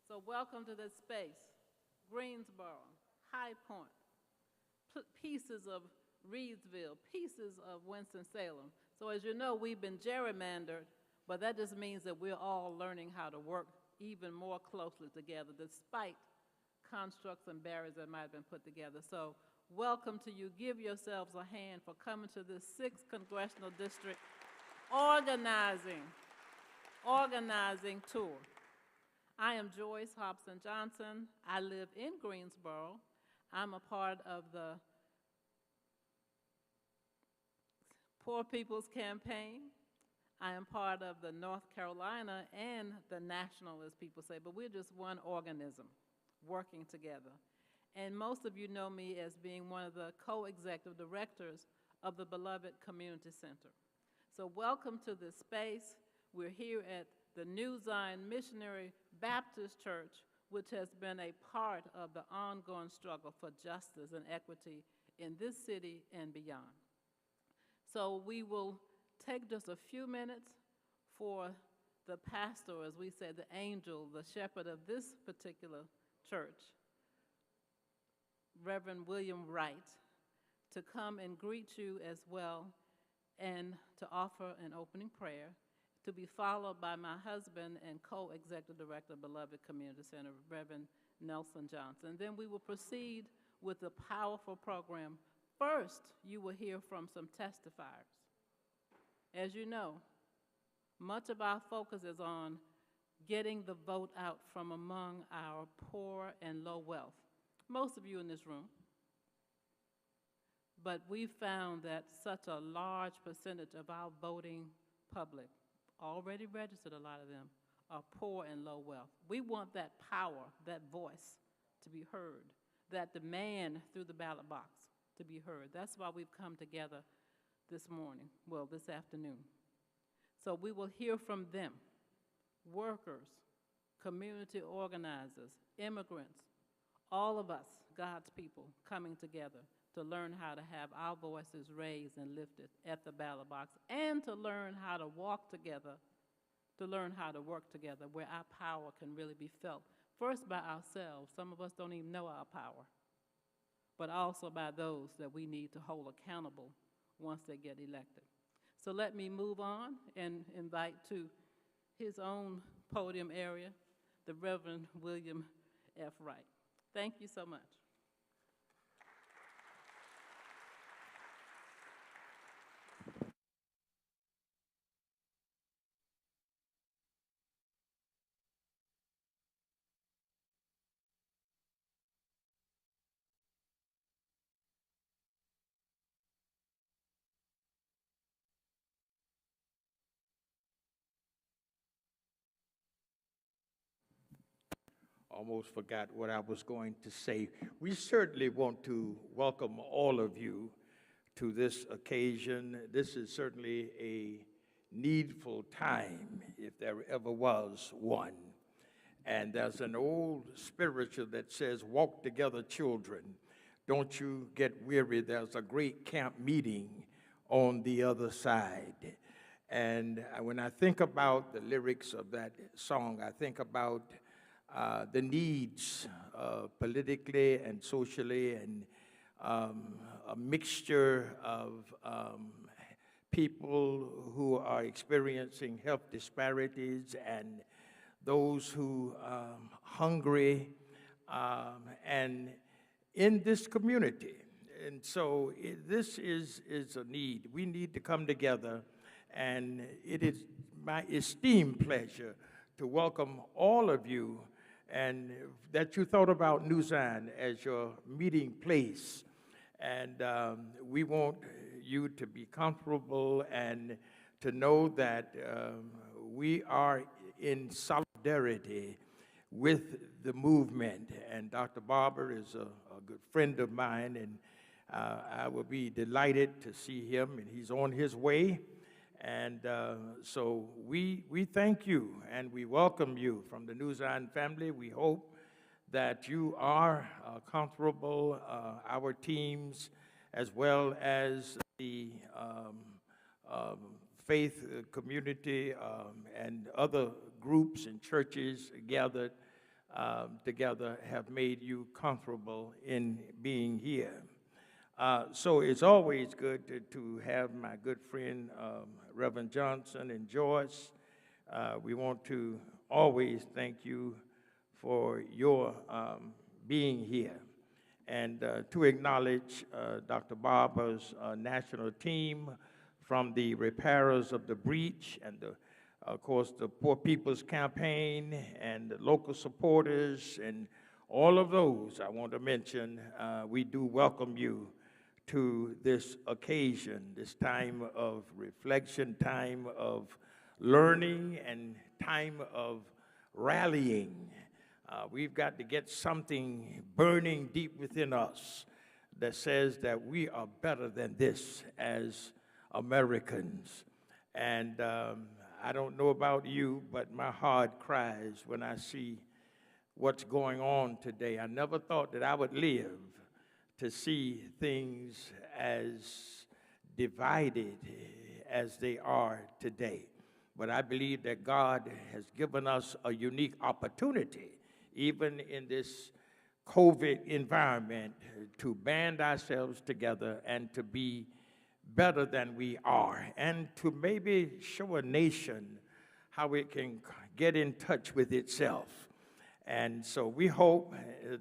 So welcome to this space, Greensboro, High Point, pieces of Reedsville, pieces of Winston-Salem. So as you know, we've been gerrymandered, but that just means that we're all learning how to work even more closely together despite constructs and barriers that might have been put together. So welcome to you. Give yourselves a hand for coming to this 6th Congressional District organizing tour. I am Joyce Hobson Johnson. I live in Greensboro. I'm a part of the Poor People's Campaign. I am part of the North Carolina and the National, as people say, but we're just one organism working together. And most of you know me as being one of the co-executive directors of the beloved Community Center. So welcome to this space. We're here at the New Zion Missionary Baptist Church, which has been a part of the ongoing struggle for justice and equity in this city and beyond. So we will take just a few minutes for the pastor, as we say, the angel, the shepherd of this particular church, Reverend William Wright, to come and greet you as well and to offer an opening prayer, to be followed by my husband and co-executive director of Beloved Community Center, Reverend Nelson Johnson. Then we will proceed with the powerful program. First, you will hear from some testifiers. As you know, much of our focus is on getting the vote out from among our poor and low wealth. Most of you in this room. But we found that such a large percentage of our voting public, already registered, a lot of them, are poor and low wealth. We want that power, that voice to be heard, that demand through the ballot box to be heard. That's why we've come together this morning, well, this afternoon. So we will hear from them, workers, community organizers, immigrants, all of us, God's people, coming together to learn how to have our voices raised and lifted at the ballot box, and to learn how to walk together, to learn how to work together where our power can really be felt. First by ourselves, some of us don't even know our power, but also by those that we need to hold accountable once they get elected. So let me move on and invite to his own podium area, the Reverend William F. Wright. Thank you so much. Almost forgot what I was going to say. We certainly want to welcome all of you to this occasion. This is certainly a needful time, if there ever was one. And there's an old spiritual that says, walk together, children. Don't you get weary. There's a great camp meeting on the other side. And when I think about the lyrics of that song, I think about the needs politically and socially, and a mixture of people who are experiencing health disparities and those who are hungry and in this community. And so this is a need. We need to come together, and it is my esteemed pleasure to welcome all of you, and that you thought about New Zion as your meeting place. And we want you to be comfortable and to know that we are in solidarity with the movement. And Dr. Barber is a good friend of mine, and I will be delighted to see him, and he's on his way. And so we thank you and we welcome you from the New Zion family. We hope that you are comfortable, our teams, as well as the faith community and other groups and churches gathered together have made you comfortable in being here. So it's always good to have my good friend Reverend Johnson and Joyce. We want to always thank you for your being here, and to acknowledge Dr. Barber's national team from the Repairers of the Breach and, of course, the Poor People's Campaign and the local supporters and all of those I want to mention. We do welcome you to this occasion, this time of reflection, time of learning, and time of rallying. We've got to get something burning deep within us that says that we are better than this as Americans. And I don't know about you, but my heart cries when I see what's going on today. I never thought that I would live to see things as divided as they are today. But I believe that God has given us a unique opportunity, even in this COVID environment, to band ourselves together and to be better than we are, and to maybe show a nation how it can get in touch with itself. And so we hope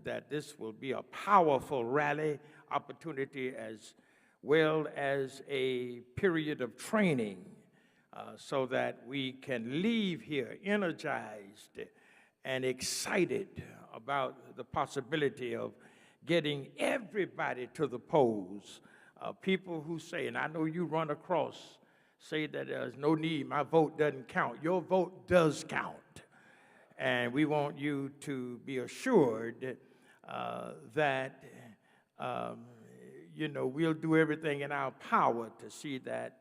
that this will be a powerful rally opportunity as well as a period of training so that we can leave here energized and excited about the possibility of getting everybody to the polls. People who say, and I know you run across, say that there's no need, my vote doesn't count. Your vote does count. And we want you to be assured that, we'll do everything in our power to see that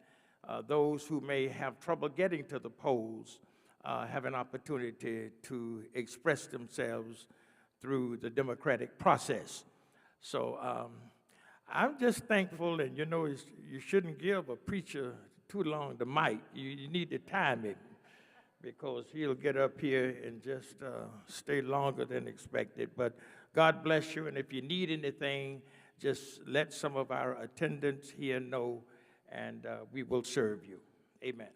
those who may have trouble getting to the polls have an opportunity to express themselves through the democratic process. So I'm just thankful, and you shouldn't give a preacher too long the mic. You need to time it, because he'll get up here and just stay longer than expected. But God bless you, and if you need anything, just let some of our attendants here know, and we will serve you. Amen.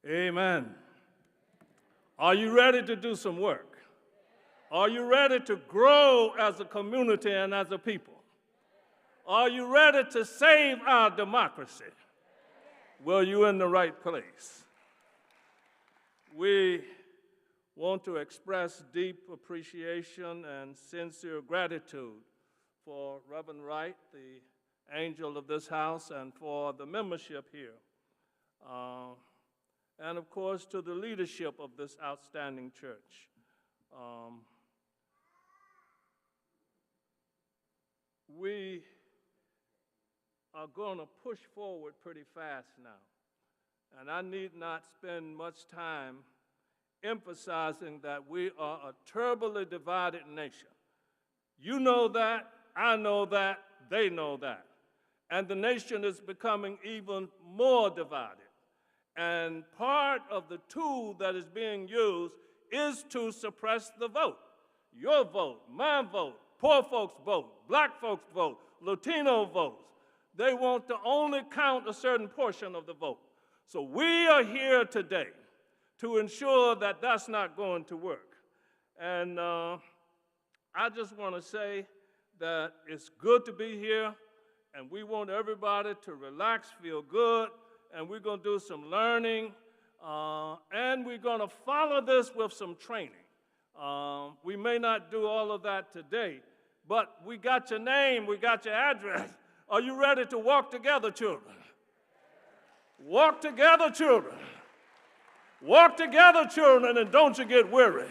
Amen. Are you ready to do some work? Are you ready to grow as a community and as a people? Are you ready to save our democracy? Well, you're in the right place. We want to express deep appreciation and sincere gratitude for Reverend Wright, the angel of this house, and for the membership here. And of course, to the leadership of this outstanding church. We are going to push forward pretty fast now. And I need not spend much time emphasizing that we are a terribly divided nation. You know that, I know that, they know that. And the nation is becoming even more divided. And part of the tool that is being used is to suppress the vote. Your vote, my vote, poor folks' vote, black folks' vote, Latino votes. They want to only count a certain portion of the vote. So we are here today to ensure that that's not going to work. And I just want to say that it's good to be here, and we want everybody to relax, feel good, and we're going to do some learning, and we're going to follow this with some training. We may not do all of that today, but we got your name, we got your address. Are you ready to walk together, children? Walk together, children. Walk together, children, and don't you get weary,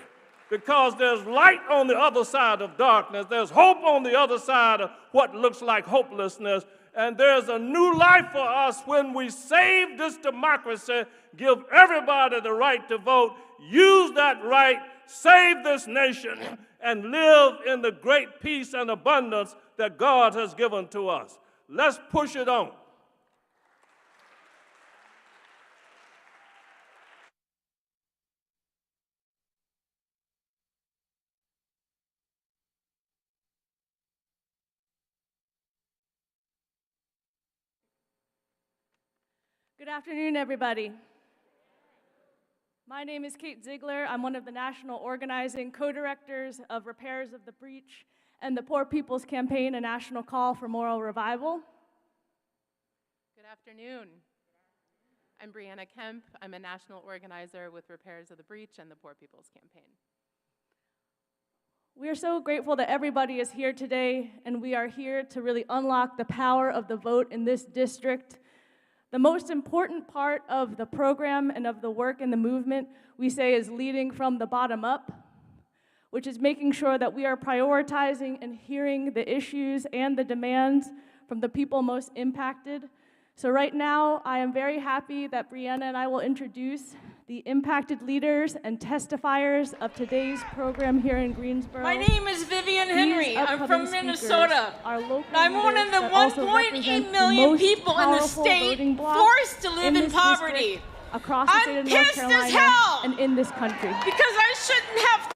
because there's light on the other side of darkness. There's hope on the other side of what looks like hopelessness. And there's a new life for us when we save this democracy, give everybody the right to vote, use that right, save this nation, and live in the great peace and abundance that God has given to us. Let's push it on. Good afternoon, everybody. My name is Kate Ziegler. I'm one of the national organizing co-directors of Repairs of the Breach and the Poor People's Campaign, a national call for moral revival. Good afternoon. I'm Brianna Kemp. I'm a national organizer with Repairs of the Breach and the Poor People's Campaign. We are so grateful that everybody is here today, and we are here to really unlock the power of the vote in this district. The most important part of the program and of the work and the movement, we say, is leading from the bottom up, which is making sure that we are prioritizing and hearing the issues and the demands from the people most impacted. So right now, I am very happy that Brianna and I will introduce the impacted leaders and testifiers of today's program here in Greensboro. My name is Vivian Henry. I'm from Minnesota. I'm one of the 1.8 million people in the state forced to live in poverty. Across the state of North Carolina and in this country. Because I shouldn't have to.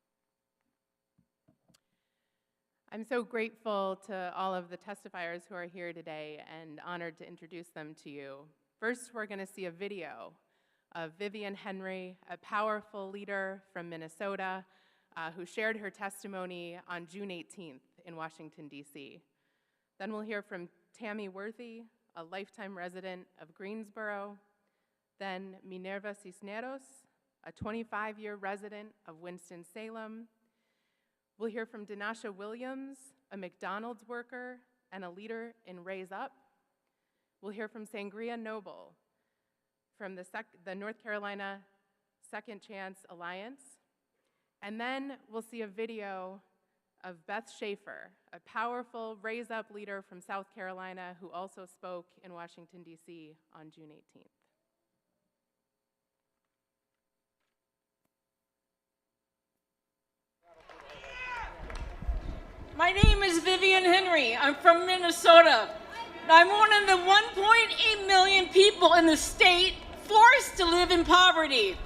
I'm so grateful to all of the testifiers who are here today and honored to introduce them to you. First, we're going to see a video of Vivian Henry, a powerful leader from Minnesota who shared her testimony on June 18th in Washington, D.C. Then we'll hear from Tammy Worthy, a lifetime resident of Greensboro. Then Minerva Cisneros, a 25-year resident of Winston-Salem. We'll hear from Denisha Williamson, a McDonald's worker and a leader in Raise Up. We'll hear from Sangria Noble from the North Carolina Second Chance Alliance. And then we'll see a video of Beth Shafer, a powerful Raise Up leader from South Carolina who also spoke in Washington, D.C. on June 18th. My name is Vivian Henry. I'm from Minnesota. I'm one of the 1.8 million people in the state forced to live in poverty.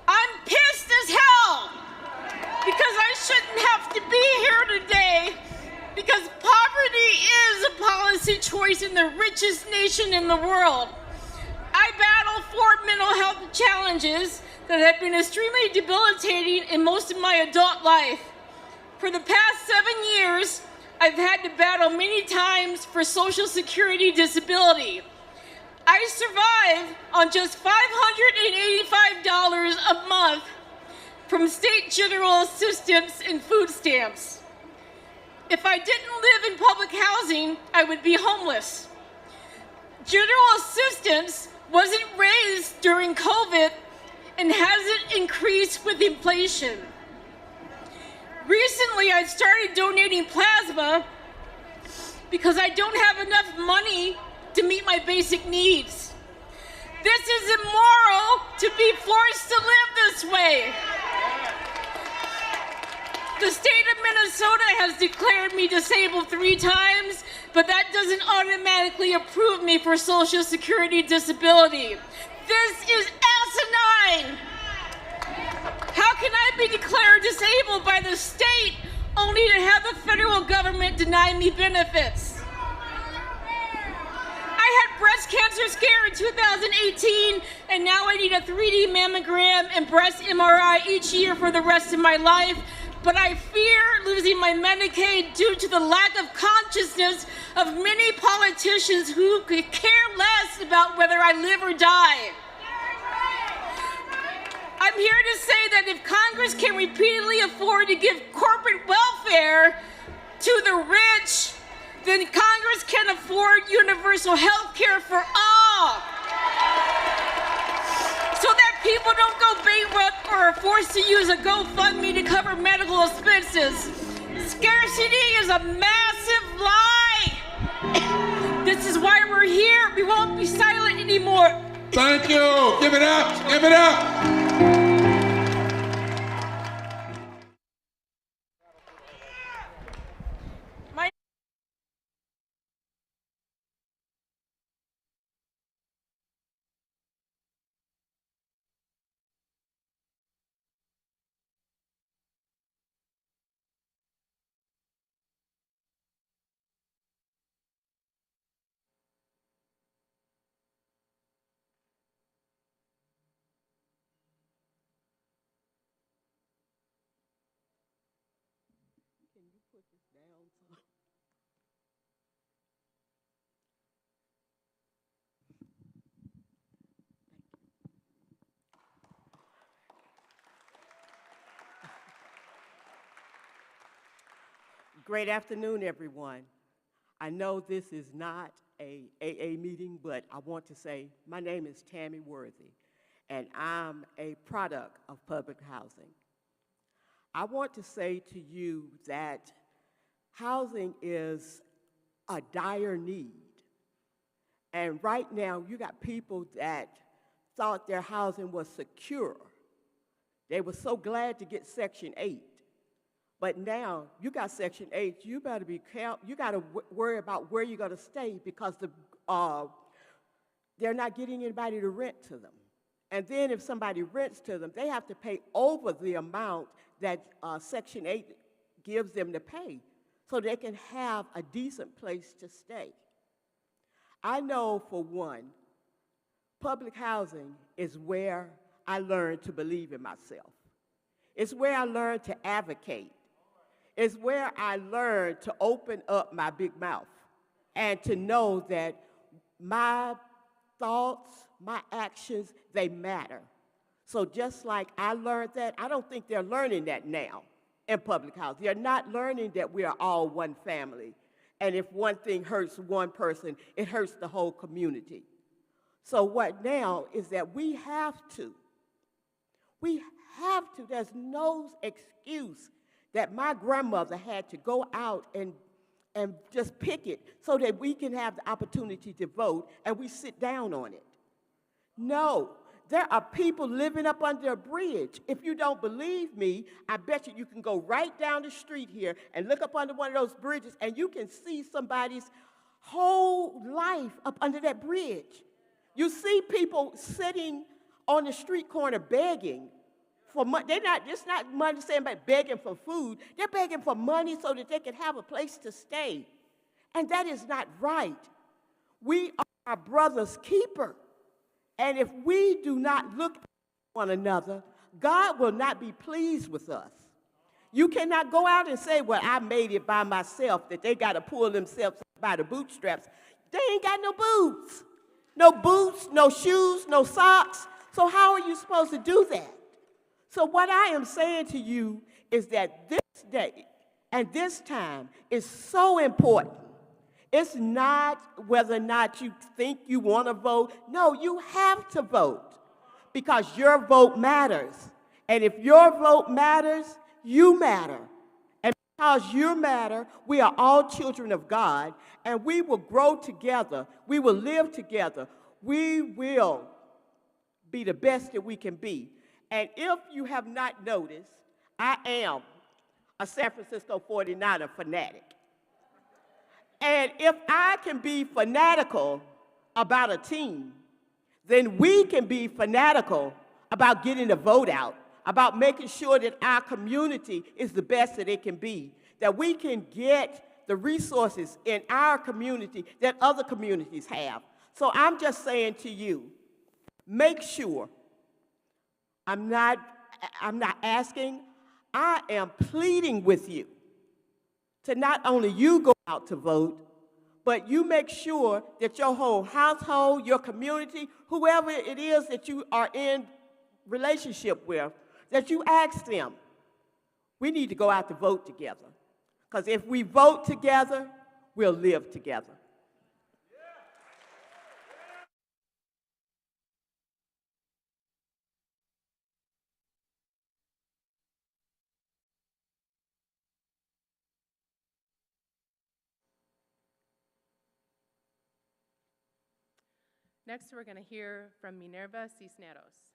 I'm pissed as hell because I shouldn't have to be here today because poverty is a policy choice in the richest nation in the world. I battle 4 mental health challenges that have been extremely debilitating in most of my adult life. For the past 7 years, I've had to battle many times for Social Security disability. I survive on just $585 a month from state general assistance and food stamps. If I didn't live in public housing, I would be homeless. General assistance wasn't raised during COVID and hasn't increased with inflation. Recently, I started donating plasma because I don't have enough money to meet my basic needs. This is immoral to be forced to live this way. The state of Minnesota has declared me disabled 3 times, but that doesn't automatically approve me for Social Security disability. This is asinine. How can I be declared disabled by the state only to have the federal government deny me benefits? I had breast cancer scare in 2018, and now I need a 3D mammogram and breast MRI each year for the rest of my life. But I fear losing my Medicaid due to the lack of consciousness of many politicians who could care less about whether I live or die. I'm here to say that if Congress can repeatedly afford to give corporate welfare to the rich, then Congress can afford universal health care for all. So that people don't go bankrupt or are forced to use a GoFundMe to cover medical expenses. Scarcity is a massive lie. This is why we're here. We won't be silent anymore. Thank you. Give it up. Give it up. put this down. So. Great afternoon, everyone. I know this is not a AA meeting, but I want to say my name is Tammy Worthy, and I'm a product of public housing. I want to say to you that housing is a dire need. And right now, you got people that thought their housing was secure. They were so glad to get Section 8. But now you got Section 8, you better be careful. You got to worry about where you're going to stay because they're not getting anybody to rent to them. And then if somebody rents to them, they have to pay over the amount that Section 8 gives them to pay so they can have a decent place to stay. I know, for one, public housing is where I learned to believe in myself. It's where I learned to advocate. It's where I learned to open up my big mouth and to know that my thoughts, my actions, they matter. So just like I learned that, I don't think they're learning that now in public housing. They're not learning that we are all one family. And if one thing hurts one person, it hurts the whole community. So what now is that we have to, there's no excuse that my grandmother had to go out and just picket so that we can have the opportunity to vote and we sit down on it. No, there are people living up under a bridge. If you don't believe me, I bet you can go right down the street here and look up under one of those bridges and you can see somebody's whole life up under that bridge. You see people sitting on the street corner begging for money. It's not money saying about begging for food. They're begging for money so that they can have a place to stay. And that is not right. We are our brother's keeper. And if we do not look at one another, God will not be pleased with us. You cannot go out and say, well, I made it by myself, that they got to pull themselves by the bootstraps. They ain't got no boots. No boots, no shoes, no socks. So how are you supposed to do that? So what I am saying to you is that this day and this time is so important. It's not whether or not you think you want to vote. No, you have to vote because your vote matters. And if your vote matters, you matter. And because you matter, we are all children of God, and we will grow together. We will live together. We will be the best that we can be. And if you have not noticed, I am a San Francisco 49er fanatic. And if I can be fanatical about a team, then we can be fanatical about getting the vote out, about making sure that our community is the best that it can be, that we can get the resources in our community that other communities have. So I'm just saying to you, make sure. I'm not asking, I am pleading with you to not only you go out to vote, but you make sure that your whole household, your community, whoever it is that you are in relationship with, that you ask them, we need to go out to vote together. Because if we vote together, we'll live together. Next, we're going to hear from Minerva Cisneros.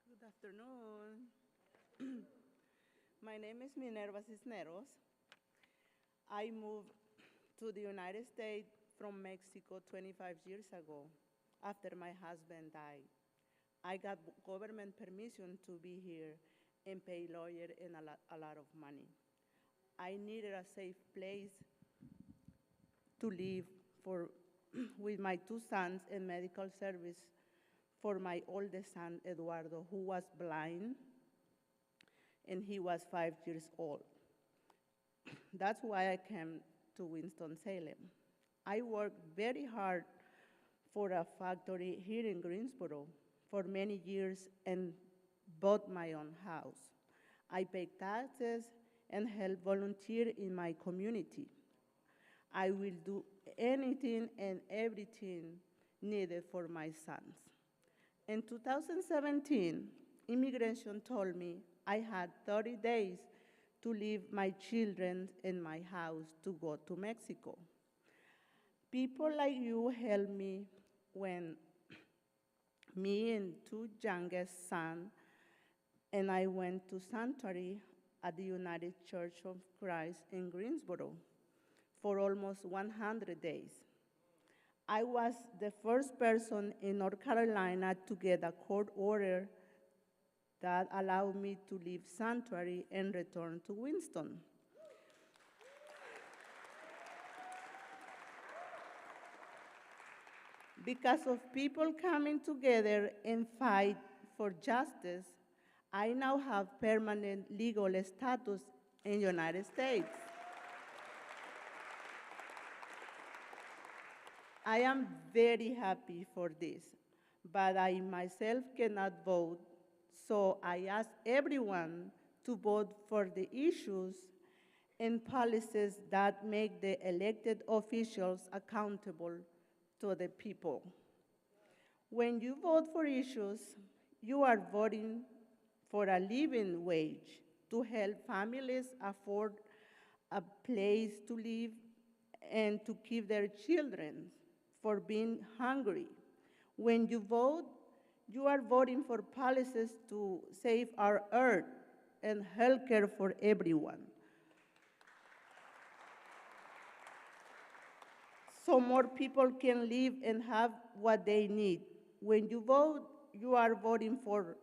Good afternoon. My name is Minerva Cisneros. I moved to the United States from Mexico 25 years ago after my husband died. I got government permission to be here and pay lawyer and a lot of money. I needed a safe place to live for with my two sons in medical service for my oldest son, Eduardo, who was blind, and he was 5 years old. That's why I came to Winston-Salem. I worked very hard for a factory here in Greensboro for many years and bought my own house. I paid taxes and help volunteer in my community. I will do anything and everything needed for my sons. In 2017, immigration told me I had 30 days to leave my children in my house to go to Mexico. People like you helped me when me and two youngest sons and I went to sanctuary at the United Church of Christ in Greensboro for almost 100 days. I was the first person in North Carolina to get a court order that allowed me to leave sanctuary and return to Winston. Because of people coming together and fight for justice, I now have permanent legal status in the United States. I am very happy for this, but I myself cannot vote, so I ask everyone to vote for the issues and policies that make the elected officials accountable to the people. When you vote for issues, you are voting for a living wage to help families afford a place to live and to keep their children for being hungry. When you vote, you are voting for policies to save our earth and health care for everyone. So more people can live and have what they need. When you vote, you are voting for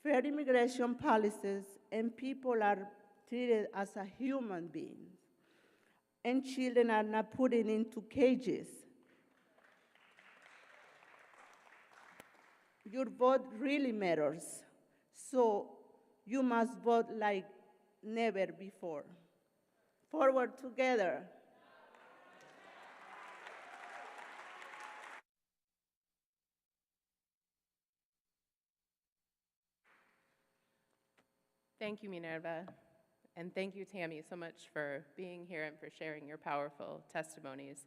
fair immigration policies, and people are treated as a human being. And children are not put into cages. Your vote really matters, so you must vote like never before. Forward together. Thank you, Minerva. And thank you, Tammy, so much for being here and for sharing your powerful testimonies.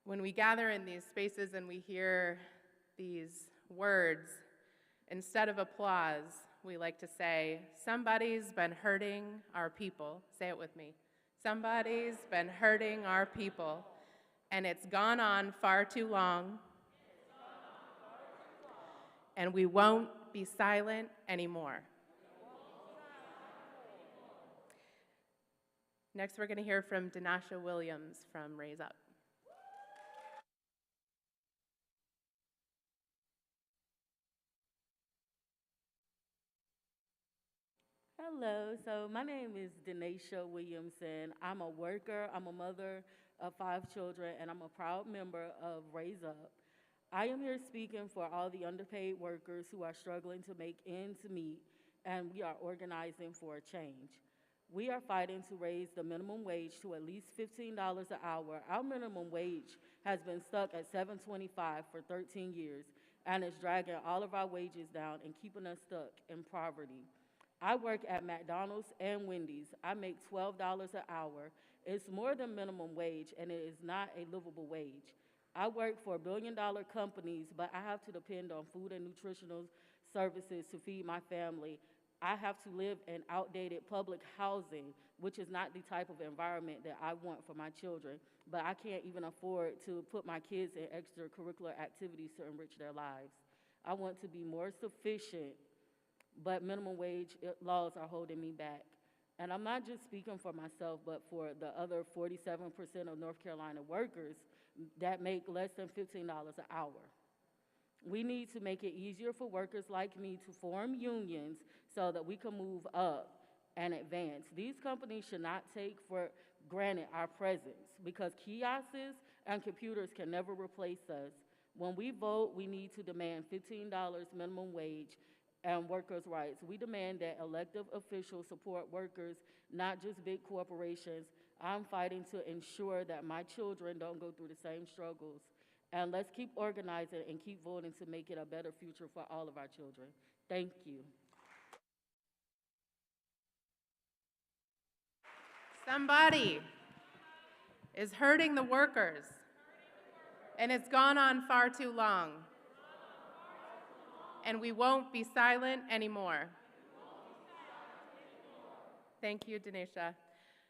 When we gather in these spaces and we hear these words, instead of applause, we like to say, somebody's been hurting our people. Say it with me. Somebody's been hurting our people, and it's gone on far too long, and we won't be silent anymore. Next, we're going to hear from Denisha Williams from Raise Up. Hello, so my name is Denisha Williamson. I'm a worker, I'm a mother of 5 children, and I'm a proud member of Raise Up. I am here speaking for all the underpaid workers who are struggling to make ends meet, and we are organizing for a change. We are fighting to raise the minimum wage to at least $15 an hour. Our minimum wage has been stuck at $7.25 for 13 years, and it's dragging all of our wages down and keeping us stuck in poverty. I work at McDonald's and Wendy's. I make $12 an hour. It's more than minimum wage, and it is not a livable wage. I work for billion-dollar companies, but I have to depend on food and nutritional services to feed my family. I have to live in outdated public housing, which is not the type of environment that I want for my children, but I can't even afford to put my kids in extracurricular activities to enrich their lives. I want to be more sufficient, but minimum wage laws are holding me back. And I'm not just speaking for myself, but for the other 47% of North Carolina workers that make less than $15 an hour. We need to make it easier for workers like me to form unions so that we can move up and advance. These companies should not take for granted our presence, because kiosks and computers can never replace us. When we vote, we need to demand $15 minimum wage and workers' rights. We demand that elected officials support workers, not just big corporations. I'm fighting to ensure that my children don't go through the same struggles. And let's keep organizing and keep voting to make it a better future for all of our children. Thank you. Somebody is hurting the workers, and it's gone on far too long. And we won't be silent anymore. Thank you, Denisha.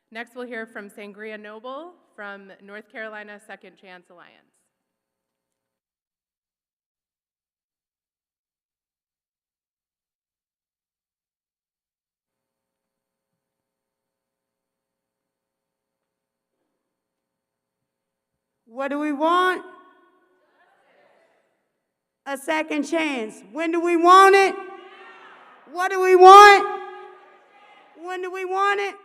Next, we'll hear from Sangria Noble from North Carolina Second Chance Alliance. What do we want? A second chance. When do we want it? What do we want? When do we want it?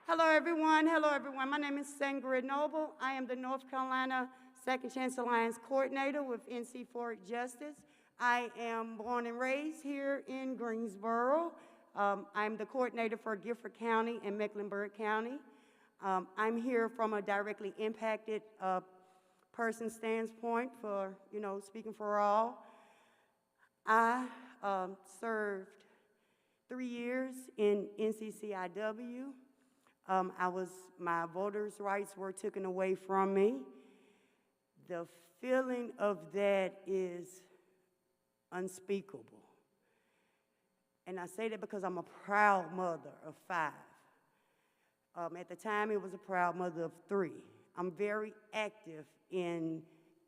Hello, everyone. Hello, everyone. My name is Sangria Noble. I am the North Carolina Second Chance Alliance Coordinator with NC for Justice. I am born and raised here in Greensboro. I'm the coordinator for Gifford County and Mecklenburg County. I'm here from a directly impacted person standpoint for, speaking for all. I served 3 years in NCCIW. My voters' rights were taken away from me. The feeling of that is unspeakable. And I say that because I'm a proud mother of 5. At the time, it was a proud mother of 3. I'm very active in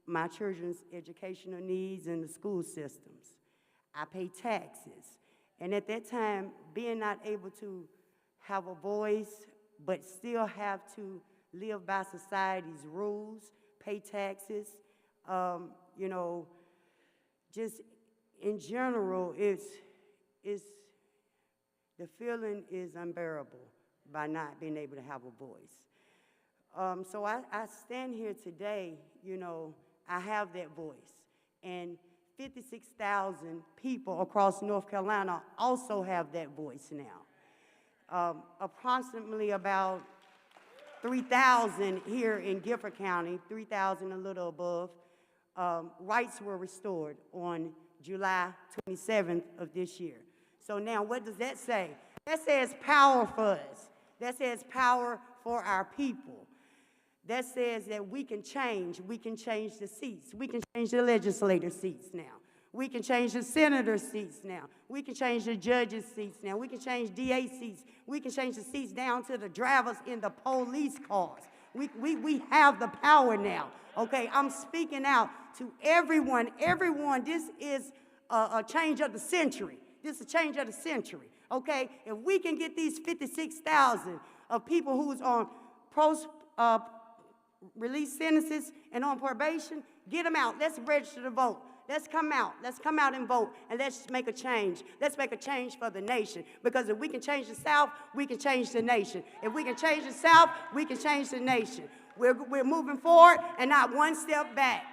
my children's educational needs in the school systems. I pay taxes. And at that time, being not able to have a voice, but still have to live by society's rules, pay taxes, just in general, the feeling is unbearable by not being able to have a voice. So I stand here today, I have that voice. And 56,000 people across North Carolina also have that voice now. Approximately about 3,000 here in Gifford County, 3,000 a little above, rights were restored on July 27th of this year. So now what does that say? That says power for us. That says power for our people. That says that we can change. We can change the seats. We can change the legislator seats now. We can change the senator seats now. We can change the judges' seats now. We can change DA seats. We can change the seats down to the drivers in the police cars. We have the power now. Okay, I'm speaking out to everyone. Everyone, this is a change of the century. This is a change of the century. Okay, if we can get these 56,000 of people who's on release sentences and on probation, get them out. Let's register to vote. Let's come out. Let's come out and vote, and let's make a change. Let's make a change for the nation, because if we can change the South, we can change the nation. If we can change the South, we can change the nation. We're moving forward and not one step back.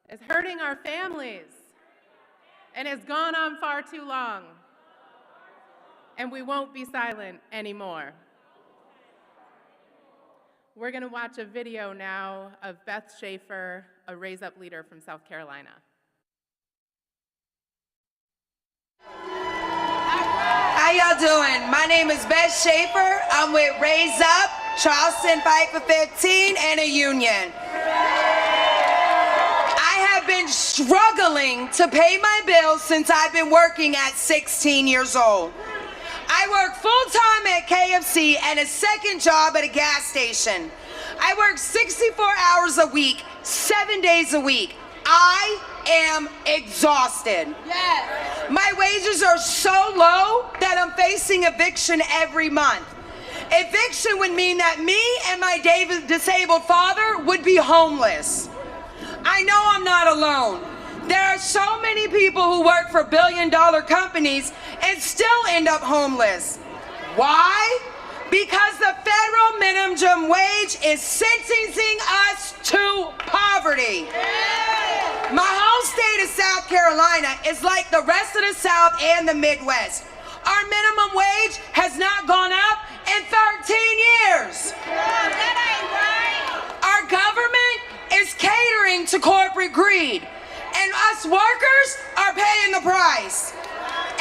is hurting our families, and has gone on far too long. And we won't be silent anymore. We're going to watch a video now of Beth Shafer, a Raise Up leader from South Carolina. How y'all doing? My name is Beth Shafer. I'm with Raise Up, Charleston Fight for 15, and a union. I have been struggling to pay my bills since I've been working at 16 years old. I work full-time at KFC and a second job at a gas station. I work 64 hours a week, 7 days a week. I am exhausted. Yes. My wages are so low that I'm facing eviction every month. Eviction would mean that me and my disabled father would be homeless. I know I'm not alone. There are so many people who work for billion-dollar companies and still end up homeless. Why? Because the federal minimum wage is sentencing us to poverty. My home state of South Carolina is like the rest of the South and the Midwest. Our minimum wage has not gone up in 13 years. Our government is catering to corporate greed, and us workers are paying the price.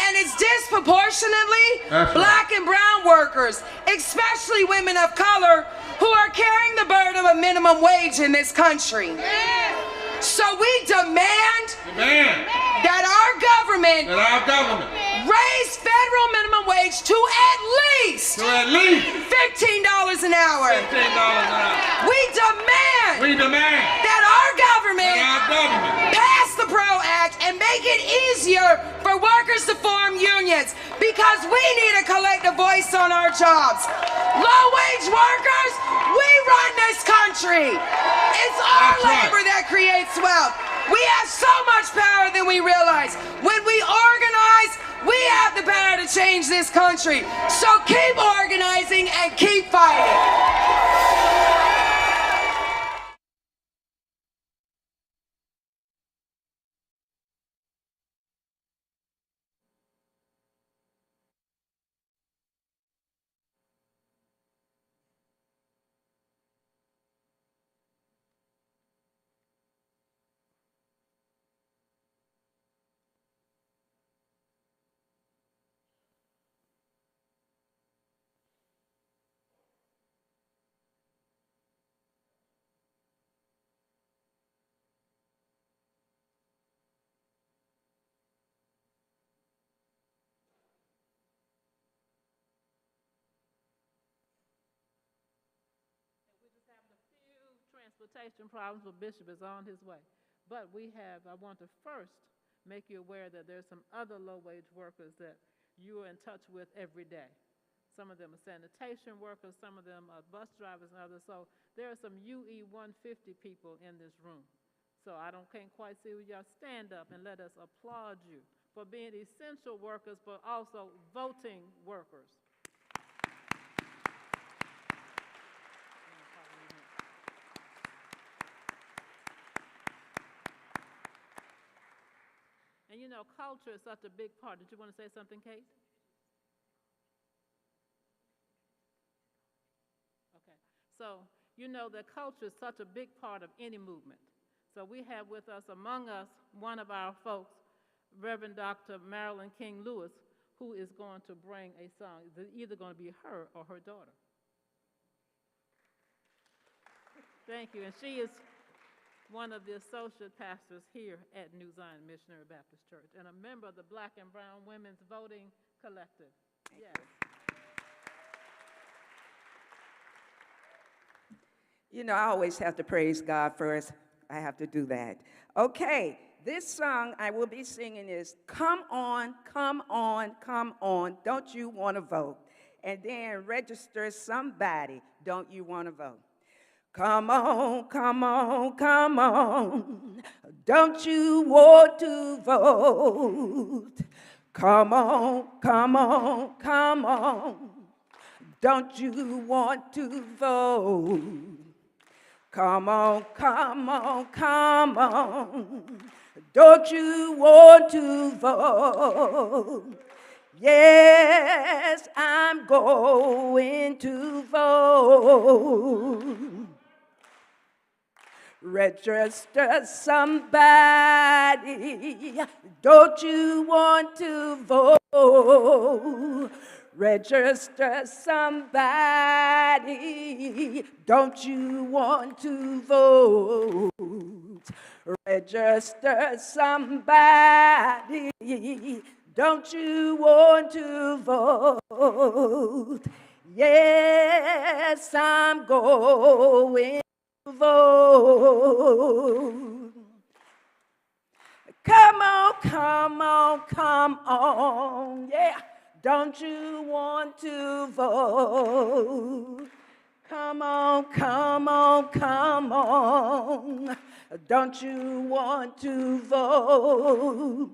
And it's disproportionately black and brown workers, especially women of color, who are carrying the burden of a minimum wage in this country. So we demand that our government raise federal minimum wage to at least $15 an hour. We demand that our government pass the PRO Act and make it easier for workers to form unions, because we need a collective voice on our jobs. Low-wage workers, we run this country. It's our labor that creates wealth. We have so much power than we realize. When we organize, we have the power to change this country. So keep organizing and keep fighting. Transportation problems, but Bishop is on his way. But I want to first make you aware that there's some other low-wage workers that you are in touch with every day. Some of them are sanitation workers, some of them are bus drivers and others. So there are some UE 150 people in this room. So can't quite see y'all. Stand up and let us applaud you for being essential workers, but also voting workers. And culture is such a big part. Did you want to say something, Kate? Okay. So, that culture is such a big part of any movement. So we have with us, among us, one of our folks, Reverend Dr. Marilyn King Lewis, who is going to bring a song. It's either going to be her or her daughter. Thank you. And she is one of the associate pastors here at New Zion Missionary Baptist Church, and a member of the Black and Brown Women's Voting Collective. Yes. I always have to praise God first. I have to do that. Okay, this song I will be singing is Come On, Come On, Come On, Don't You Want to Vote? And then register somebody, Don't You Want to Vote? Come on, come on, come on, don't you want to vote? Come on, come on, come on, don't you want to vote? Come on, come on, come on. Don't you want to vote? Yes, I'm going to vote. Register somebody. Don't you want to vote? Register somebody. Don't you want to vote? Register somebody. Don't you want to vote? Yes, I'm going to vote. Come on, come on, come on, yeah. Don't you want to vote? Come on, come on, come on. Don't you want to vote?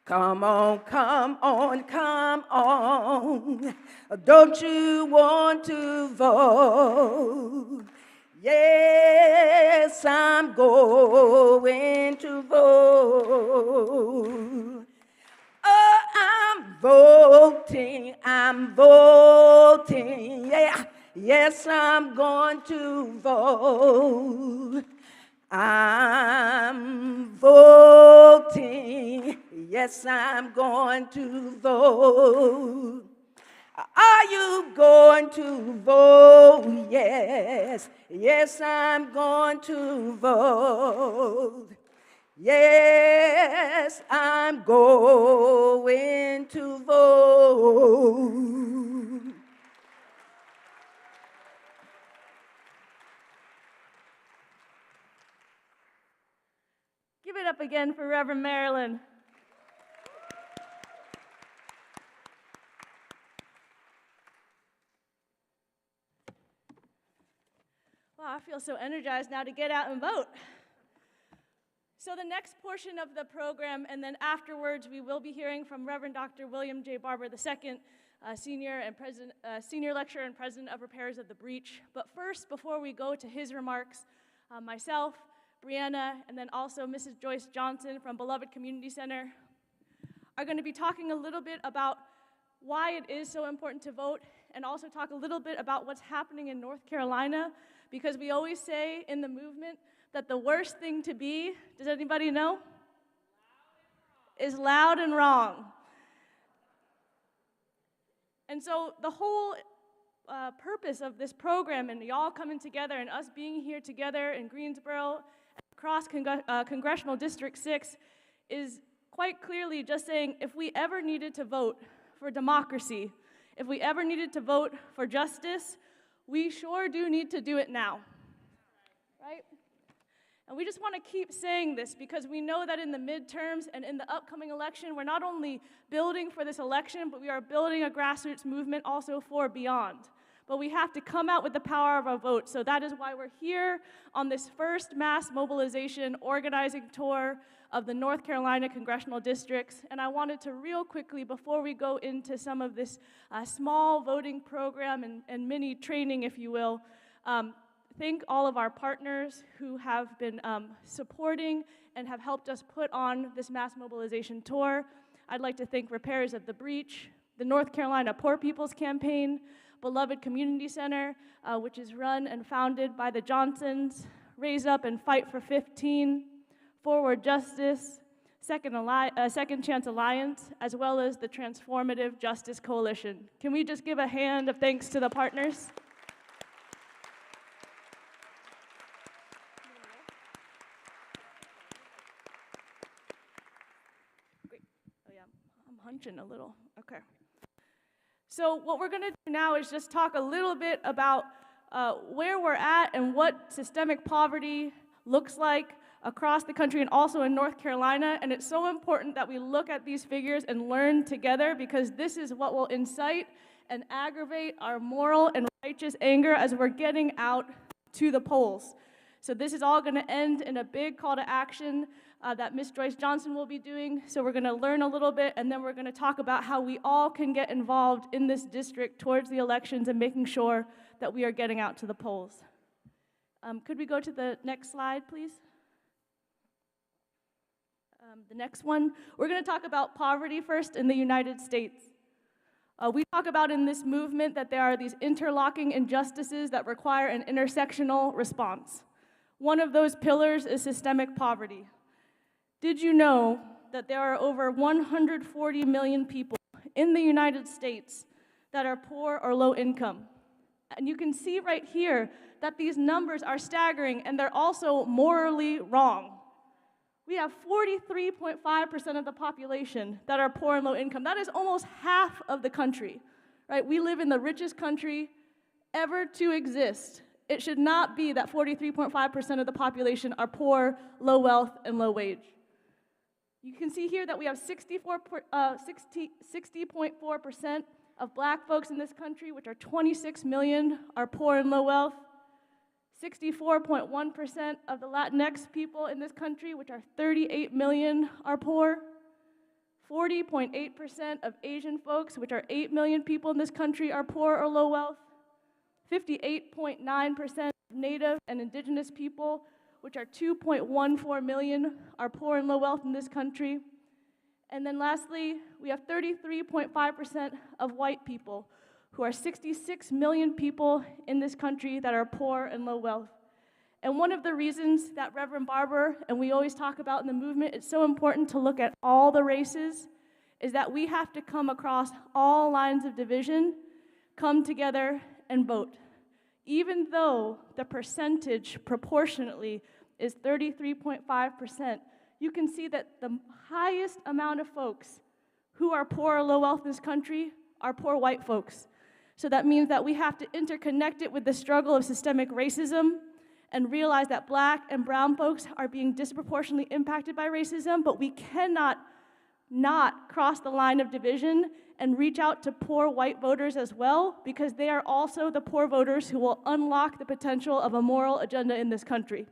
Come on, come on, come on. Don't you want to vote? Yes, I'm going to vote. Oh, I'm voting, yeah. Yes, I'm going to vote. I'm voting, yes, I'm going to vote. Are you going to vote? Yes, yes, I'm going to vote. Yes, I'm going to vote. Give it up again for Reverend Marilyn. Wow, I feel so energized now to get out and vote. So the next portion of the program, and then afterwards, we will be hearing from Reverend Dr. William J. Barber II, senior lecturer and president of Repairers of the Breach. But first, before we go to his remarks, myself, Brianna, and then also Mrs. Joyce Johnson from Beloved Community Center are going to be talking a little bit about why it is so important to vote, and also talk a little bit about what's happening in North Carolina, because we always say in the movement that the worst thing to be, does anybody know? Is loud and wrong. And so the whole purpose of this program and y'all coming together and us being here together in Greensboro and across Congressional District 6 is quite clearly just saying if we ever needed to vote for democracy, if we ever needed to vote for justice, we sure do need to do it now, right? And we just want to keep saying this because we know that in the midterms and in the upcoming election, we're not only building for this election, but we are building a grassroots movement also for beyond. But we have to come out with the power of our vote. So that is why we're here on this first mass mobilization organizing tour of the North Carolina congressional districts. And I wanted to real quickly, before we go into some of this small voting program and mini training, if you will, thank all of our partners who have been supporting and have helped us put on this mass mobilization tour. I'd like to thank Repairers of the Breach, the North Carolina Poor People's Campaign, Beloved Community Center, which is run and founded by the Johnsons, Raise Up and Fight for 15, Forward Justice, Second Chance Alliance, as well as the Transformative Justice Coalition. Can we just give a hand of thanks to the partners? Great. Oh yeah, I'm hunching a little. Okay. So what we're going to do now is just talk a little bit about where we're at and what systemic poverty looks like across the country and also in North Carolina. And it's so important that we look at these figures and learn together, because this is what will incite and aggravate our moral and righteous anger as we're getting out to the polls. So this is all going to end in a big call to action that Ms. Joyce Johnson will be doing. So we're going to learn a little bit, and then we're going to talk about how we all can get involved in this district towards the elections and making sure that we are getting out to the polls. Could we go to the next slide, please? The next one, we're going to talk about poverty first in the United States. We talk about in this movement that there are these interlocking injustices that require an intersectional response. One of those pillars is systemic poverty. Did you know that there are over 140 million people in the United States that are poor or low income? And you can see right here that these numbers are staggering and they're also morally wrong. We have 43.5% of the population that are poor and low income. That is almost half of the country, right? We live in the richest country ever to exist. It should not be that 43.5% of the population are poor, low wealth, and low wage. You can see here that we have 60.4% of black folks in this country, which are 26 million, are poor and low wealth. 64.1% of the Latinx people in this country, which are 38 million, are poor. 40.8% of Asian folks, which are 8 million people in this country, are poor or low wealth. 58.9% of Native and Indigenous people, which are 2.14 million, are poor and low wealth in this country. And then lastly, we have 33.5% of white people, who are 66 million people in this country that are poor and low wealth. And one of the reasons that Reverend Barber, and we always talk about in the movement, it's so important to look at all the races, is that we have to come across all lines of division, come together, and vote. Even though the percentage proportionately is 33.5%, you can see that the highest amount of folks who are poor or low wealth in this country are poor white folks. So that means that we have to interconnect it with the struggle of systemic racism and realize that black and brown folks are being disproportionately impacted by racism, but we cannot not cross the line of division and reach out to poor white voters as well, because they are also the poor voters who will unlock the potential of a moral agenda in this country.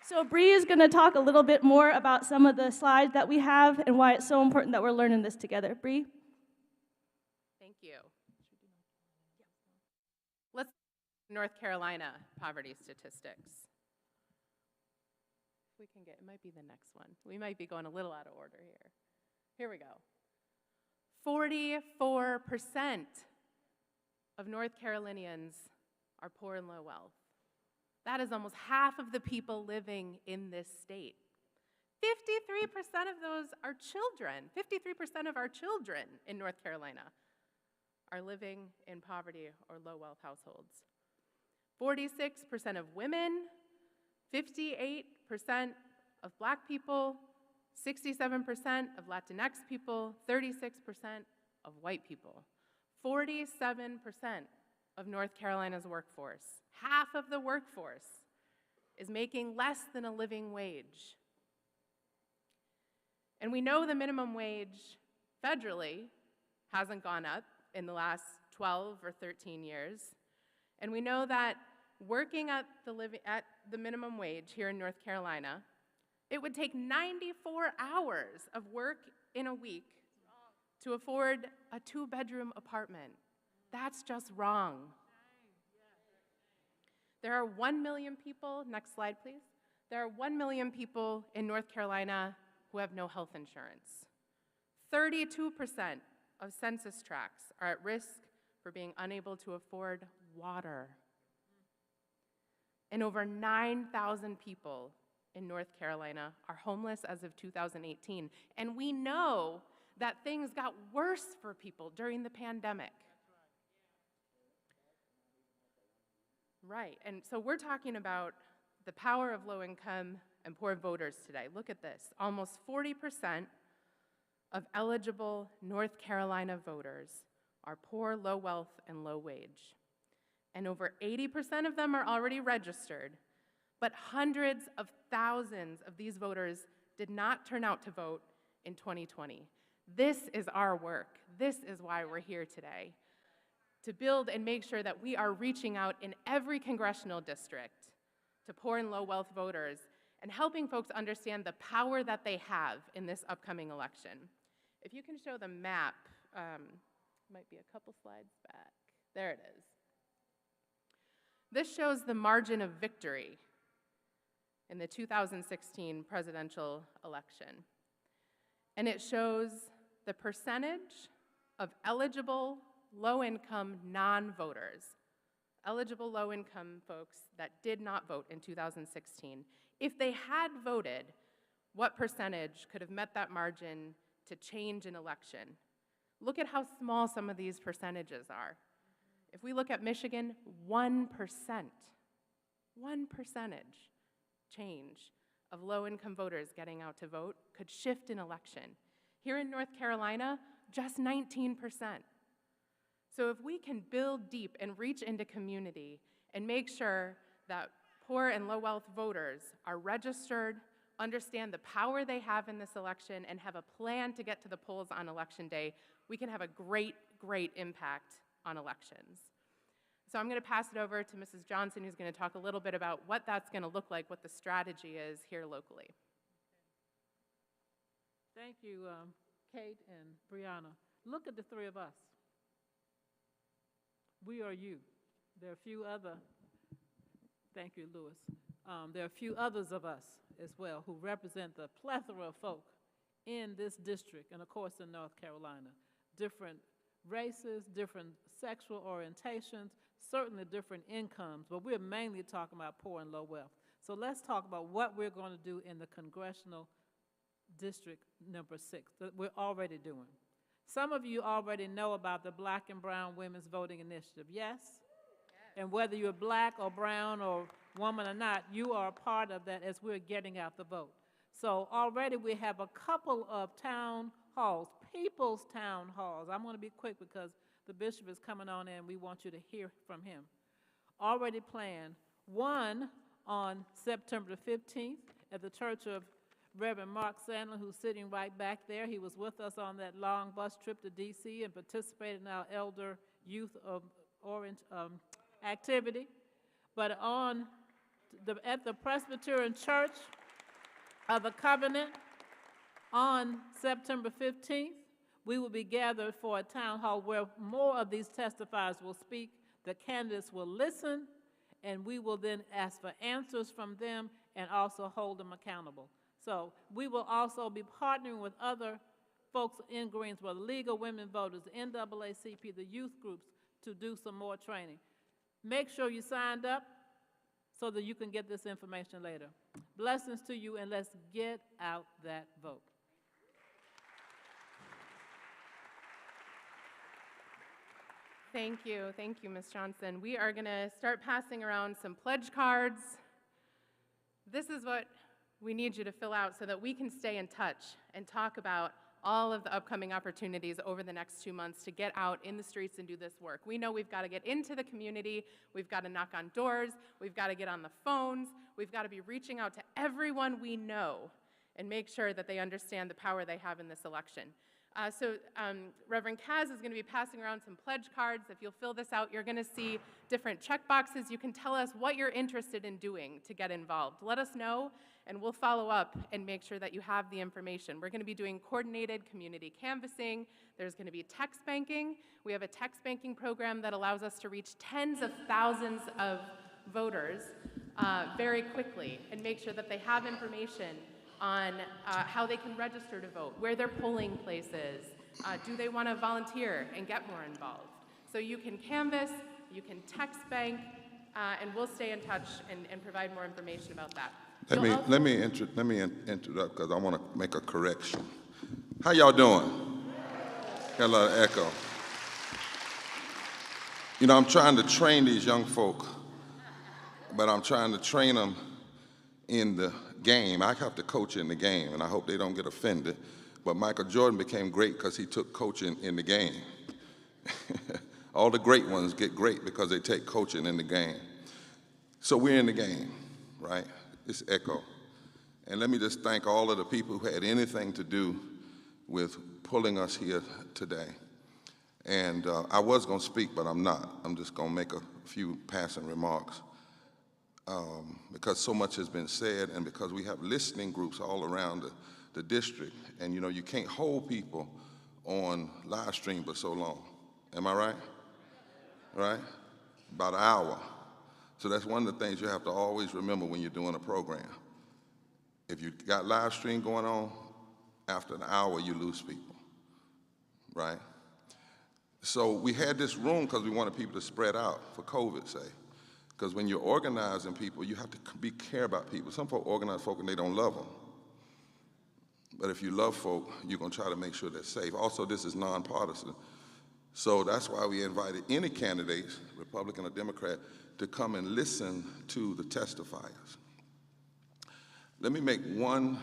So Bree is going to talk a little bit more about some of the slides that we have and why it's so important that we're learning this together. Bree? Thank you. Let's North Carolina poverty statistics. If we can get, it might be the next one. We might be going a little out of order here. Here we go. 44% of North Carolinians are poor and low wealth. That is almost half of the people living in this state. 53% of those are children. 53% of our children in North Carolina are living in poverty or low wealth households. 46% of women, 58% of black people, 67% of Latinx people, 36% of white people. 47% of North Carolina's workforce, half of the workforce, is making less than a living wage. And we know the minimum wage federally hasn't gone up in the last 12 or 13 years. And we know that working at the minimum wage here in North Carolina, it would take 94 hours of work in a week to afford a 2-bedroom apartment. That's just wrong. There are 1 million people, next slide please. There are 1 million people in North Carolina who have no health insurance. 32% of census tracts are at risk for being unable to afford water. And over 9,000 people in North Carolina are homeless as of 2018. And we know that things got worse for people during the pandemic. Right, and so we're talking about the power of low income and poor voters today. Look at this, almost 40% of eligible North Carolina voters are poor, low wealth, and low wage. And over 80% of them are already registered, but hundreds of thousands of these voters did not turn out to vote in 2020. This is our work. This is why we're here today, to build and make sure that we are reaching out in every congressional district to poor and low wealth voters and helping folks understand the power that they have in this upcoming election. If you can show the map, might be a couple slides back. There it is. This shows the margin of victory in the 2016 presidential election. And it shows the percentage of eligible low-income non-voters, eligible low-income folks that did not vote in 2016. If they had voted, what percentage could have met that margin to change an election? Look at how small some of these percentages are. If we look at Michigan, 1%, 1 percentage change of low-income voters getting out to vote could shift an election. Here in North Carolina, just 19%. So if we can build deep and reach into community and make sure that poor and low-wealth voters are registered, understand the power they have in this election, and have a plan to get to the polls on Election Day, we can have a great, great impact on elections. So I'm going to pass it over to Mrs. Johnson, who's going to talk a little bit about what that's going to look like, what the strategy is here locally. Thank you, Kate and Brianna. Look at the three of us. We are you. There are a few other, thank you, Louis. There are a few others of us as well who represent the plethora of folk in this district and, of course, in North Carolina. Different races, different sexual orientations, certainly different incomes, but we're mainly talking about poor and low wealth. So let's talk about what we're going to do in the Congressional District number 6 that we're already doing. Some of you already know about the Black and Brown Women's Voting Initiative, yes? And whether you're black or brown or woman or not, you are a part of that as we're getting out the vote. So already we have a couple of town halls, people's town halls. I'm going to be quick because the bishop is coming on in. We want you to hear from him. Already planned. One on September the 15th at the Church of Reverend Mark Sandler, who's sitting right back there. He was with us on that long bus trip to D.C. and participated in our elder youth of Orange activity. But at the Presbyterian Church of the Covenant on September 15th, we will be gathered for a town hall where more of these testifiers will speak, the candidates will listen, and we will then ask for answers from them and also hold them accountable. So we will also be partnering with other folks in Greensboro, the League of Women Voters, the NAACP, the youth groups, to do some more training. Make sure you signed up so that you can get this information later. Blessings to you, and let's get out that vote. Thank you, Ms. Johnson. We are going to start passing around some pledge cards. This is what we need you to fill out so that we can stay in touch and talk about all of the upcoming opportunities over the next 2 months to get out in the streets and do this work. We know we've got to get into the community, we've got to knock on doors, we've got to get on the phones, we've got to be reaching out to everyone we know and make sure that they understand the power they have in this election. Reverend Kaz is going to be passing around some pledge cards. If you'll fill this out, you're going to see different check boxes. You can tell us what you're interested in doing to get involved. Let us know, and we'll follow up and make sure that you have the information. We're going to be doing coordinated community canvassing. There's going to be text banking. We have a text banking program that allows us to reach tens of thousands of voters very quickly and make sure that they have information on how they can register to vote, where their polling place is, do they want to volunteer and get more involved. So you can canvass, you can text bank, and we'll stay in touch and provide more information about that. Let me interrupt because I want to make a correction. How y'all doing? Got a lot of echo. You know, I'm trying to train these young folk, but I'm trying to train them in the game. I have to coach in the game, and I hope they don't get offended. But Michael Jordan became great because he took coaching in the game. All the great ones get great because they take coaching in the game. So we're in the game, right? It's echo. And let me just thank all of the people who had anything to do with pulling us here today. And I was going to speak, but I'm not. I'm just going to make a few passing remarks. Because so much has been said, and because we have listening groups all around the district, and you know, you can't hold people on live stream for so long. Am I right? Right? About an hour. So that's one of the things you have to always remember when you're doing a program. If you got live stream going on, after an hour you lose people, right? So we had this room because we wanted people to spread out for COVID's sake. Because when you're organizing people, you have to care about people. Some folk organize folk and they don't love them. But if you love folk, you're going to try to make sure they're safe. Also, this is nonpartisan. So that's why we invited any candidates, Republican or Democrat, to come and listen to the testifiers. Let me make one,